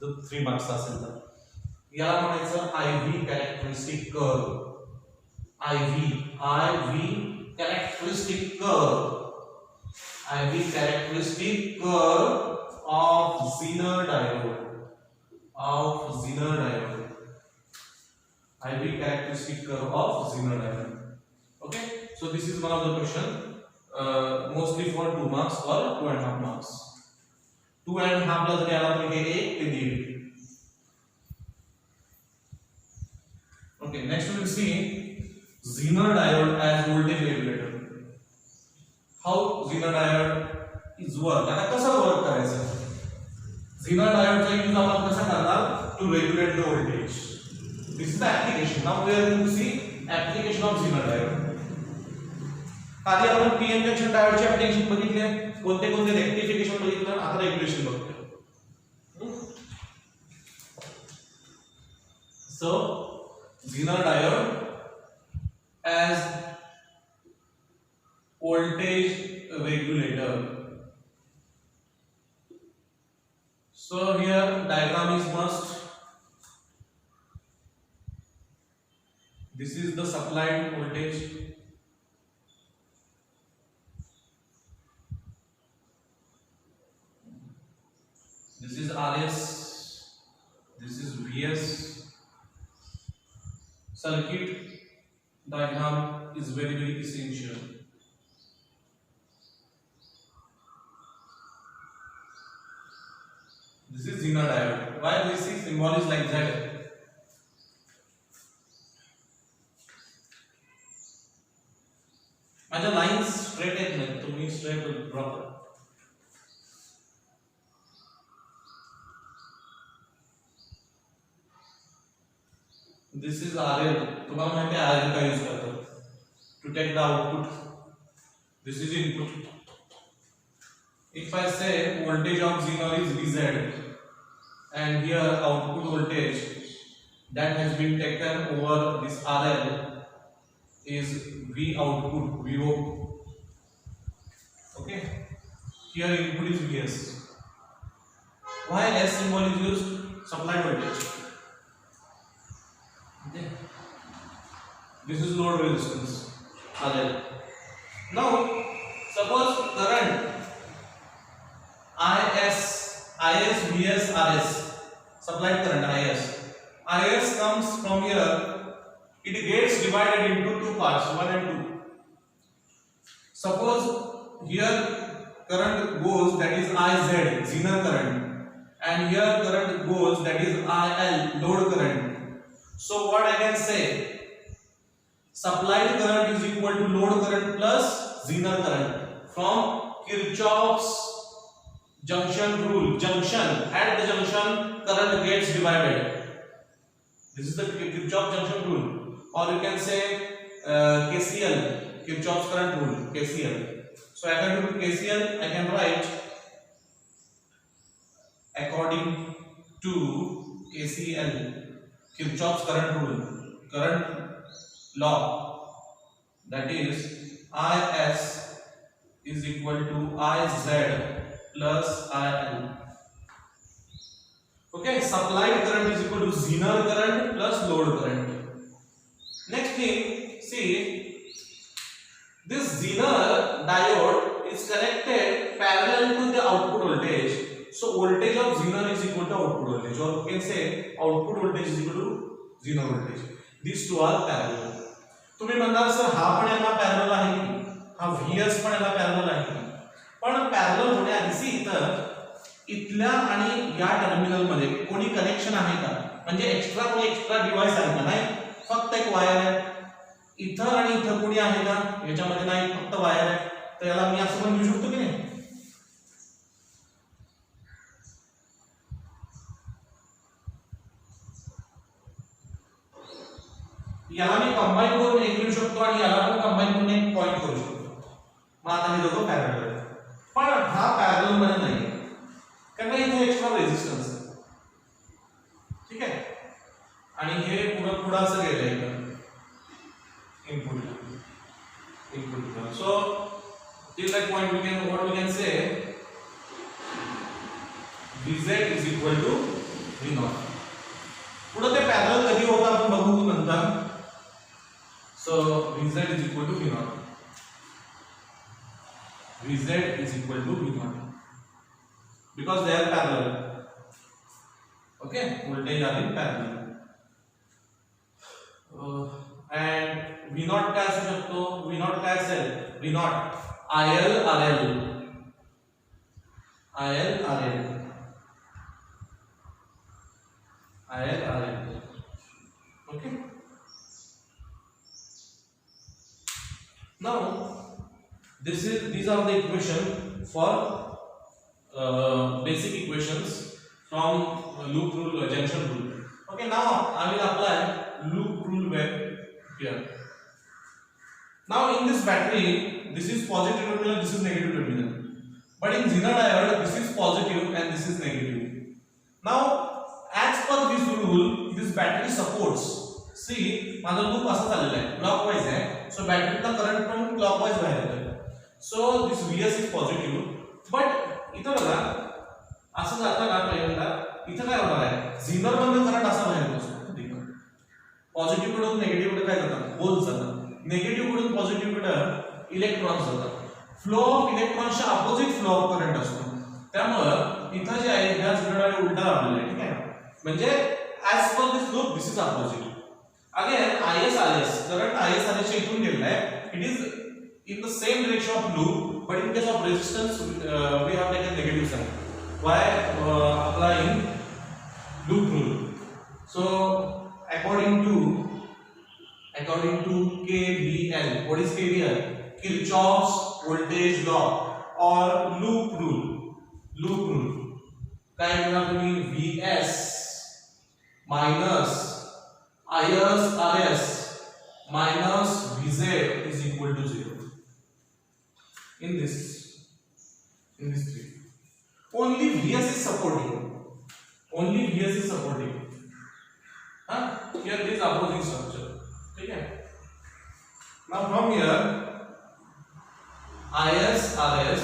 जर 3 मार्क्स असेल तर. याला म्हणायचं IV characteristic curve. IV characteristic curve, IV characteristic curve of Zener diode, of Zener diode. IV characteristic curve of Zener diode. Okay, so this is one of the question, mostly for 2 marks or 2.5 marks. 2.5 ला जर याला तुम्ही 1 ते 1.5. Okay, next we will see Zener diode as voltage regulator. How Zener diode is work, आता कसं work करायचं. Zener diode चा use आपण कसा करणार, to regulate the voltage. This is the application. Now we are going to see application of Zener diode. आधी आपण PN junction डायोडचे application बघितले, कोणते कोणते रेक्टिफिकेशन बघितलं, आता रेग्युलेशन बघतोय. So Zener diode as voltage regulator. So here diagram is must. This is the supplied voltage. This is RS. This is VS. Circuit diagram is very essential. This is Zener diode. Why this symbol is like Z? माझ्या lines straight आहेत ना, तुम्ही straight draw करा. This is RL. तुम्हाला माहिती आहे RL का use करतात to take the output. This is input. If I say voltage of Zener is VZ and here output voltage that has been taken over this RL is V output, VO. Okay, here input is VS. Why S symbol is used? Supply voltage. Okay. This is load resistance RL. Now suppose current IS, VS, RS, supplied current IS comes from here. It gets divided into 2 parts, 1 and 2. Suppose here current goes, that is IZ, Zener current, and here current goes, that is IL, load current. So what I can say, supplied current is equal to load current plus Zener current from Kirchhoff's junction rule. Junction, at the junction current gets divided. This is the Kirchhoff junction rule, or you can say KCL, Kirchhoff's current rule, KCL. So according to KCL, I can write according to KCL, Kirchhoff's current rule, current law, that is IS is equal to IZ plus IL. Okay, supplied current is equal to Zener current plus load current. Next thing, see, this Zener diode is connected parallel to the output voltage. So voltage of Zener is equal to output voltage, or you can say output voltage is equal to Zener voltage. These two are parallel. तुम्ही म्हणणार sir हा पण याला parallel आहे की हा VS पण याला पॅरलल आहे की, पण पॅरलल होण्याआधी इथल्या आणि या टर्मिनल मध्ये कोणी कनेक्शन आहे का, म्हणजे कोणी एक्स्ट्रा डिव्हाइस आहे का, नाही, फक्त एक वायर आहे. इथं आणि इथं कोणी आहे का, याच्यामध्ये नाही, फक्त वायर आहे. तर याला मी असं पण लिहू शकतो की नाही, याला मी कंबाईन करून एक लिहू शकतो आणि याला पण कंबाईन करून एक पॉइंट करू शकतो. मग आता हे दोघं पॅरलल आहेत, पण हा पॅरलल मध्ये नाही, कारण इथे एक्स्ट्रा रेजिस्टन्स आहे. ठीक आहे, आणि हे पुढं पुढं असं गेलंय input. So till that point what we can say Vz is equal to V0. पुढे ते पॅरलल कधी होतं आपण बघू नंतर. So Vz is equal to V0. Vz is equal to V0 because they are parallel. Okay, voltage are in parallel. And V0 काय असू शकतो, V0 काय असेल, V0 IL RL. Okay, now these are the equation for basic equations from loop rule, junction rule. Okay, now I will apply loop rule here. Now in this battery, this is positive terminal, this is negative terminal, but in Zener diode this is positive and this is negative. Now as per this rule, this battery supports, see माझा loop असा चाललेला आहे, clockwise आहे. सो बॅटरीचा current पण clockwise बाहेर येतोय. So this Vs is positive, but इथं बघा असं जाताना पहिल्यांदा इथं काय होणार आहे, झिनर मधून करंट असा बाहेर येतो. पॉझिटिव्ह कडून निगेटिव्ह कडे काय जातात, होल्स जातात. निगेटिव्ह कडून पॉझिटिव्ह कडे इलेक्ट्रॉन्स जातात. फ्लो ऑफ इलेक्ट्रॉन्सच्या अपोजिट फ्लो ऑफ करंट असतो. त्यामुळे इथं जे आहे ह्या झिनरला उलटा लावलेला आहे. ठीक आहे, म्हणजे as per this loop this is opposite. Again IS current IS च्या इथून गेलेला आहे. It is in the same direction of loop, but in case of resistance we have taken negative sign. Why applying loop rule? So according to KVL, what is KVL? Kirchhoff's voltage law or loop rule. काय म्हणणार तुम्ही, Vs minus IS minus Vz is equal to 0. In this three, only Vs is supporting. Here this opposing structure. Okay. Now from here, IS RS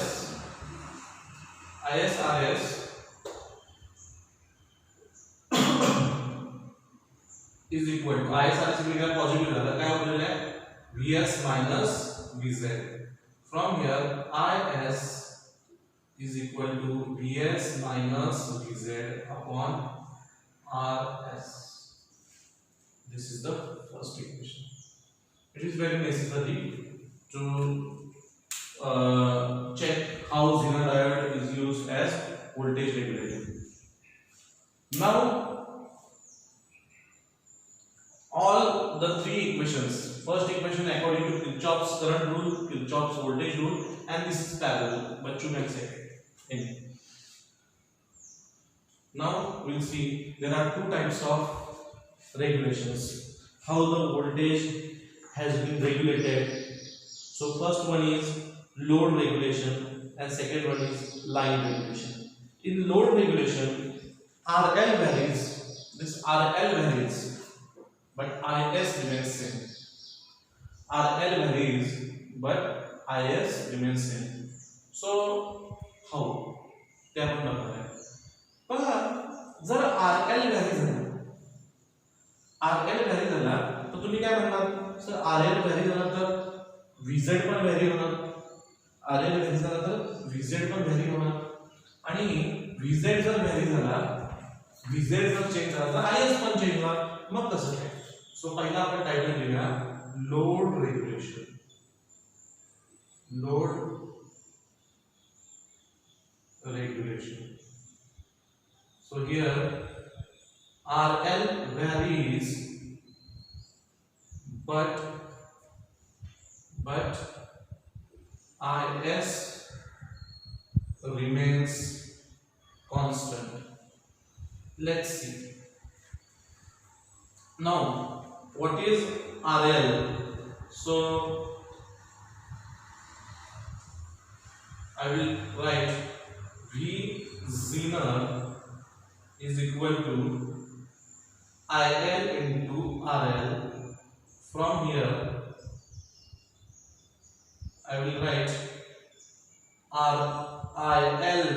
is equal to IS RS मिलेगा positive रहता है, क्या हो जाएगा Vs minus Vz. From here IS is equal to Vs minus Vz upon Rs. This is the first equation. It is very necessary to check how Zener diode is used as voltage regulator. Now all the three equations, first equation according to Kirchhoff's current rule, Kirchhoff's voltage rule, and this is parallel, but you can say Now we'll see there are two types of regulations, how the voltage has been regulated. So first one is load regulation and second one is line regulation. In load regulation, RL varies, this RL varies, but IS remains same. RL varies, but IS remains same. So how? ते आपण बघणार आहे. बघा, जर RL vary झाला तर तुम्ही काय म्हणणार, सर RL व्हॅरी झाला तर VZ पण व्हॅरी होणार, RL व्हॅरी झाला तर VZ पण व्हॅरी होणार, आणि VZ जर व्हॅरी झाला, VZ जर चेंज झाला तर IS पण चेंज होणार. मग कसं काय? सो पहिला आपण टायटल घेऊया load regulation. Load regulation. So here RL varies, but IS remains constant. Let's see. Now, what is RL? So I will write V zener is equal to IL into RL. From here I will write RIL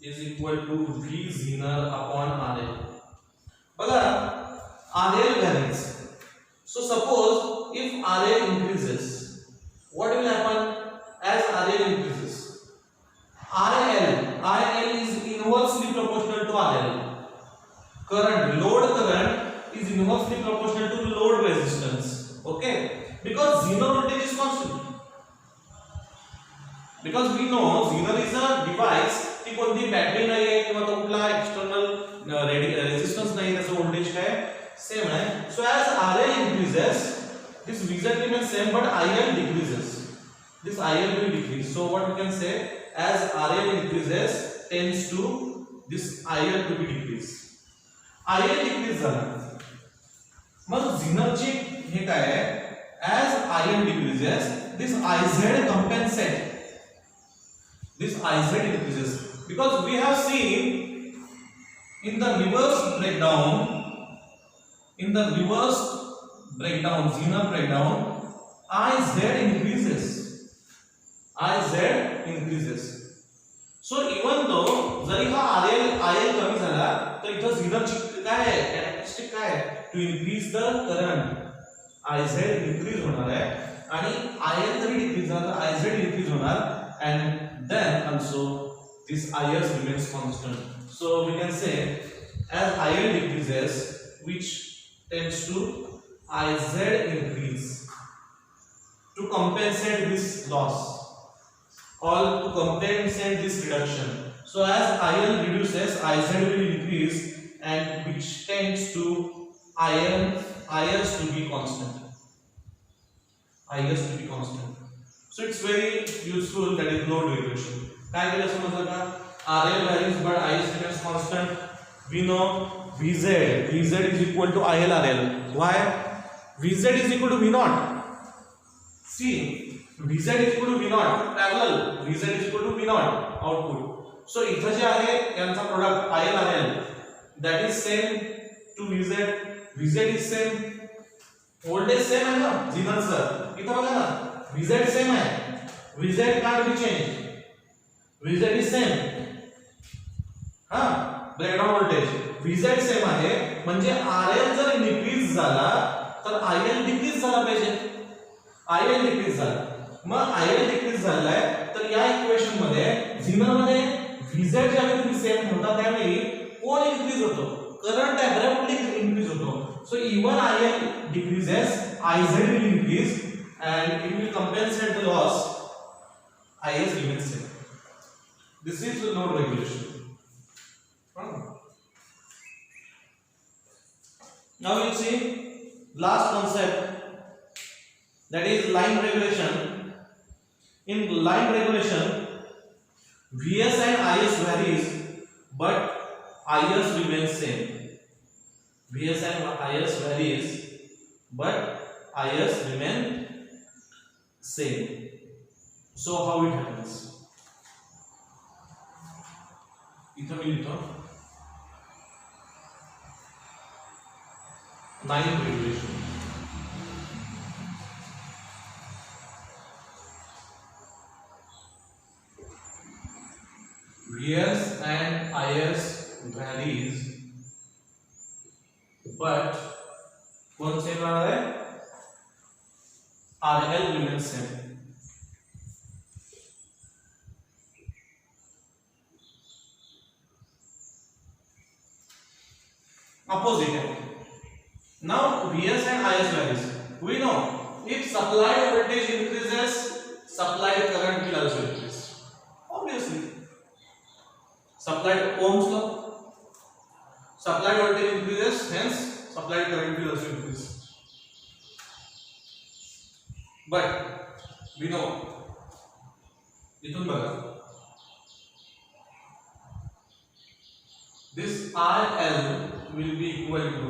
is equal to V zener upon RL. Bala, RL varies. So suppose if RL increases, what will happen as RL increases? IL is inversely proportional to RL. Load current is inversely proportional to load resistance. Okay, because zener voltage is constant. Because we know zener is a device ती कोणती battery नाही आहे किंवा तो कुठला external resistance नाही, त्याचं voltage काय सेम आहे. सो as RL increases, this VZ remains same but IL decreases. This IL will decrease. So what we can say, as RL increases tends to this IL to be decrease. IL decrease झाला, मग झीनरची हे काय आहे, as IL decreases this IZ compensate, this IZ increases, because we have seen in the reverse breakdown, zener breakdown, IZ increases. So even though जरी हा IL कमी झाला तर इथं झीनरची काय आहे कॅरेक्टरिस्टिक काय आहे, to increase the current IZ increase होणार आहे, आणि IL जरी डिक्रीज झाला तर IZ इन्क्रीज होणार, and then also this IS remains constant. So we can say as IL decreases, which tends to IZ increase to compensate this loss, or to compensate this reduction. So as IL reduces, IZ will increase, and which tends to IS to be constant. So it's very useful, that is load regulation. काय केलं समजलं का? RL varies but IS remains constant. We know VZ is equal to IL/RL. Why? VZ is equal to V0. See, VZ is equal to V0 parallel, VZ is equal to V0 output. So इथं जे आहे यांचा product IL/RL, that is same to VZ is same, voltage same आहे ना झीनरचं, इथं बघा ना VZ same आहे, VZ can't be changed, VZ is same. हा, ब्रेकडाउन व्होल्टेज VZ सेम आहे, म्हणजे RL जर डिक्रीज झाला तर IL डिक्रीज झाला पाहिजे. IL डिक्रीज झाला, मग IL डिक्रीज झालाय तर या इक्वेशन मध्ये झीनर मध्ये VZ ज्यावेळी तुम्ही सेम ठेवता त्यावेळी कोण इन्क्रीज होतो, करंट अब्रप्टली इन्क्रीज होतो. So even IL decreases, IZ will increase and it will compensate the loss, IS remains same. This is the load regulation. Now you see last concept, that is line regulation. In line regulation, Vs and Is varies, but IS remains same. VS and IS varies, but IS remain same. So how it happens? इथं मी लिहितो 9 regulation. VS and IS varies, but कौन same आ रहा है? RL remains same. Opposite. Now VS and IS varies. We know if supplied voltage increases, supplied current will also increase. Obviously. Supplied Ohm's law. Supplied voltage increases, hence supplied current will also increase. But we know इथून बघा this RL will be equal to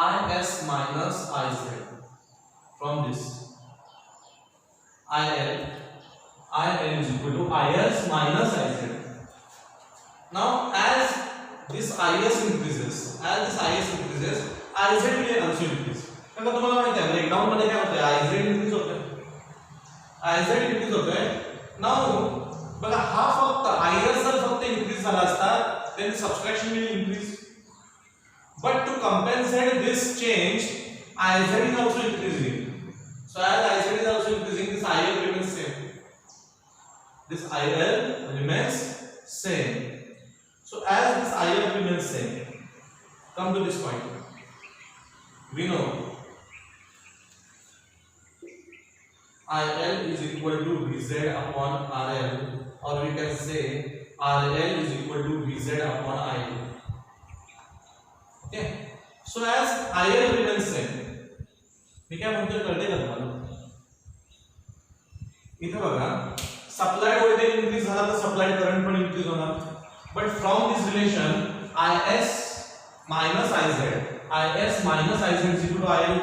IS minus IZ. From this IL is equal to IS minus IZ. Now as this IS increases, IZ will also increase. कारण तुम्हाला माहिती आहे breakdown मध्ये काय होतं, IZ increase होतोय. नाउ बघा हा फक्त IS जर फक्त increase झाला असता, then subtraction will increase. But to compensate this change, IZ is also increasing. So as IZ is also increasing, this IL remains same. This IL remains same. So as this IL remains same, come to this point. We know IL is equal to VZ upon RL, or we can say RL is equal to VZ upon IL. Okay. So as IL remains same, मी काय म्हणतोय कळते का तुम्हाला? इथे बघा supplied voltage increase झाला तर supplied current पण इनक्रीज होणार. But from this relation IS minus IZ is equal to IL.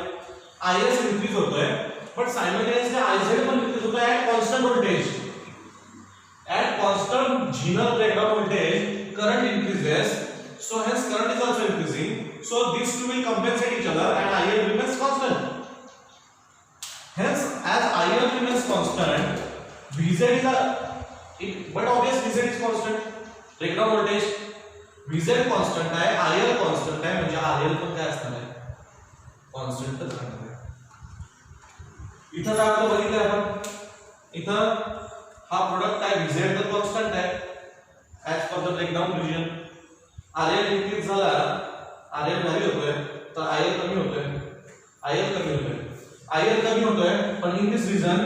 IS increase होतोय, but simultaneously IZ पण increase होतोय at constant voltage. At constant Zener breakdown voltage, current increases, so hence current is also increasing. So these two will compensate each other, and IL remains constant. Hence, as IL remains constant, VZ is but obviously VZ is constant. Breakdown voltage VZ constant है, IL constant है, म्हणजे RL पण काय असणार आहे? constant राहणार आहे. इथं काय आपलं बघितलं आपण, इथं हा प्रोडक्ट आहे VZ तर constant आहे as per the breakdown region. RL increase झाला, RL व्हॅल्यू होतोय तर IL कमी होतोय, पण in this region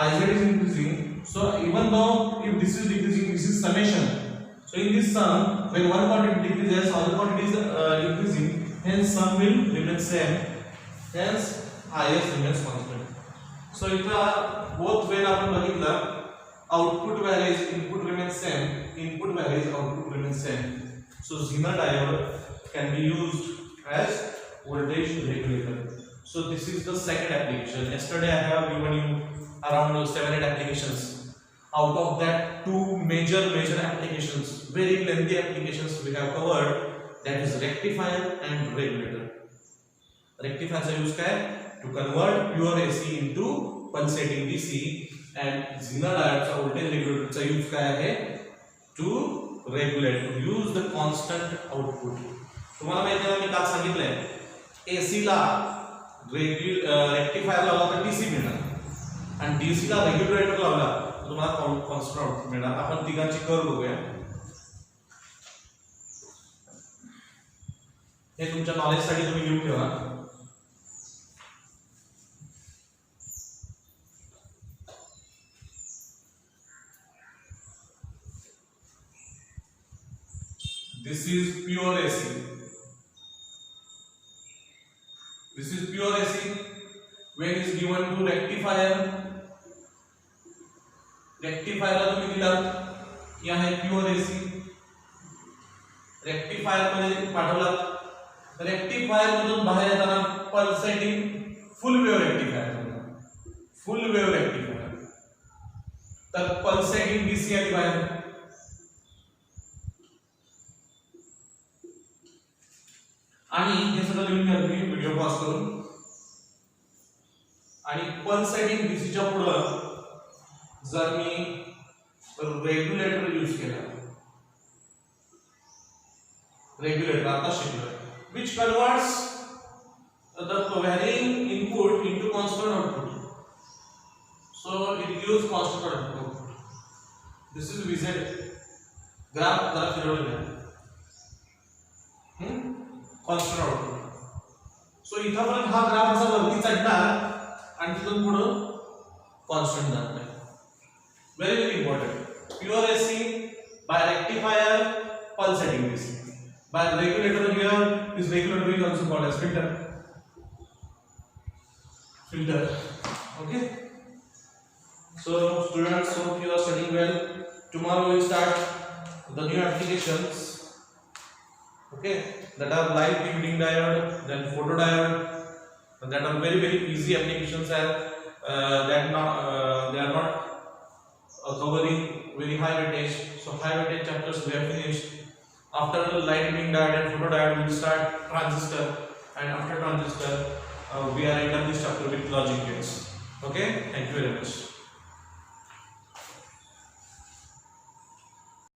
IZ is increasing. So even though if this is decreasing, this is summation. So in this sum, when one quantity decreases, other quantity is increasing. Hence sum will remain same. Hence IS remains constant. So if both way आपण बघितलं, output varies, input remains same. Input varies, output remains same. So Zener diode can be used as voltage regulator. So this is the second application. Yesterday I have given you around 7-8 applications. Out of that, two major applications, very lengthy applications we have covered, that is rectifier and regulator. Rectifier का use क्या है? To convert pure AC into pulsating DC, and Zener diode का voltage regulator का use क्या है? To regulate, to use the constant output. तुम्हाला माहिती आहे मी काय सांगितलंय? AC ला rectifier लावला तर DC मिळणार, आणि DC ला regulator लावला तुम्हाला कॉन्स्टंट आउटपुट मिळणार. आपण तिघांची कर्व बघूया. हे तुमच्या नॉलेज साठी तुम्ही लिहून ठेवा. This is pure AC. When is given to rectifier, rectifier ला तुम्ही दिला, या है प्योर एसी. रेक्टिफायर मध्ये पाठवला, रेक्टिफायर मधून बाहेर येताना pulsating full wave rectifier, full wave rectifier, तर पल्सेटिंग डीसी आली बाहेर, आणि हे सगळं लिहून घ्या तुम्ही व्हिडिओ पॉज करून. आणि पल्सेटिंग डीसीच्या पुढं जर मी रेग्युलेटर यूज केला, रेग्युलेटर आता शिकलोय, which converts the varying input into constant output, so it gives constant output. This is VZ graph जरा फिरवलेला आहे, constant output. so इथं पण हा ग्राफ असा वरती चढणार आणि तिथून पुढे कॉन्स्टंट जाणार. very very important. Pure AC by rectifier, pulsating DC. By regulator here, this regulator is also called as filter. Filter. Okay. So students, hope you are studying well. Tomorrow we will start the new applications. Okay, that are light beam diode, then photodiode. That are very very easy applications, and they are not covering very high wattage. So high wattage chapters we have finished. After light beam diode and photodiode we will start transistor, and after transistor we are ending this chapter with logic gates. Okay, thank you very much.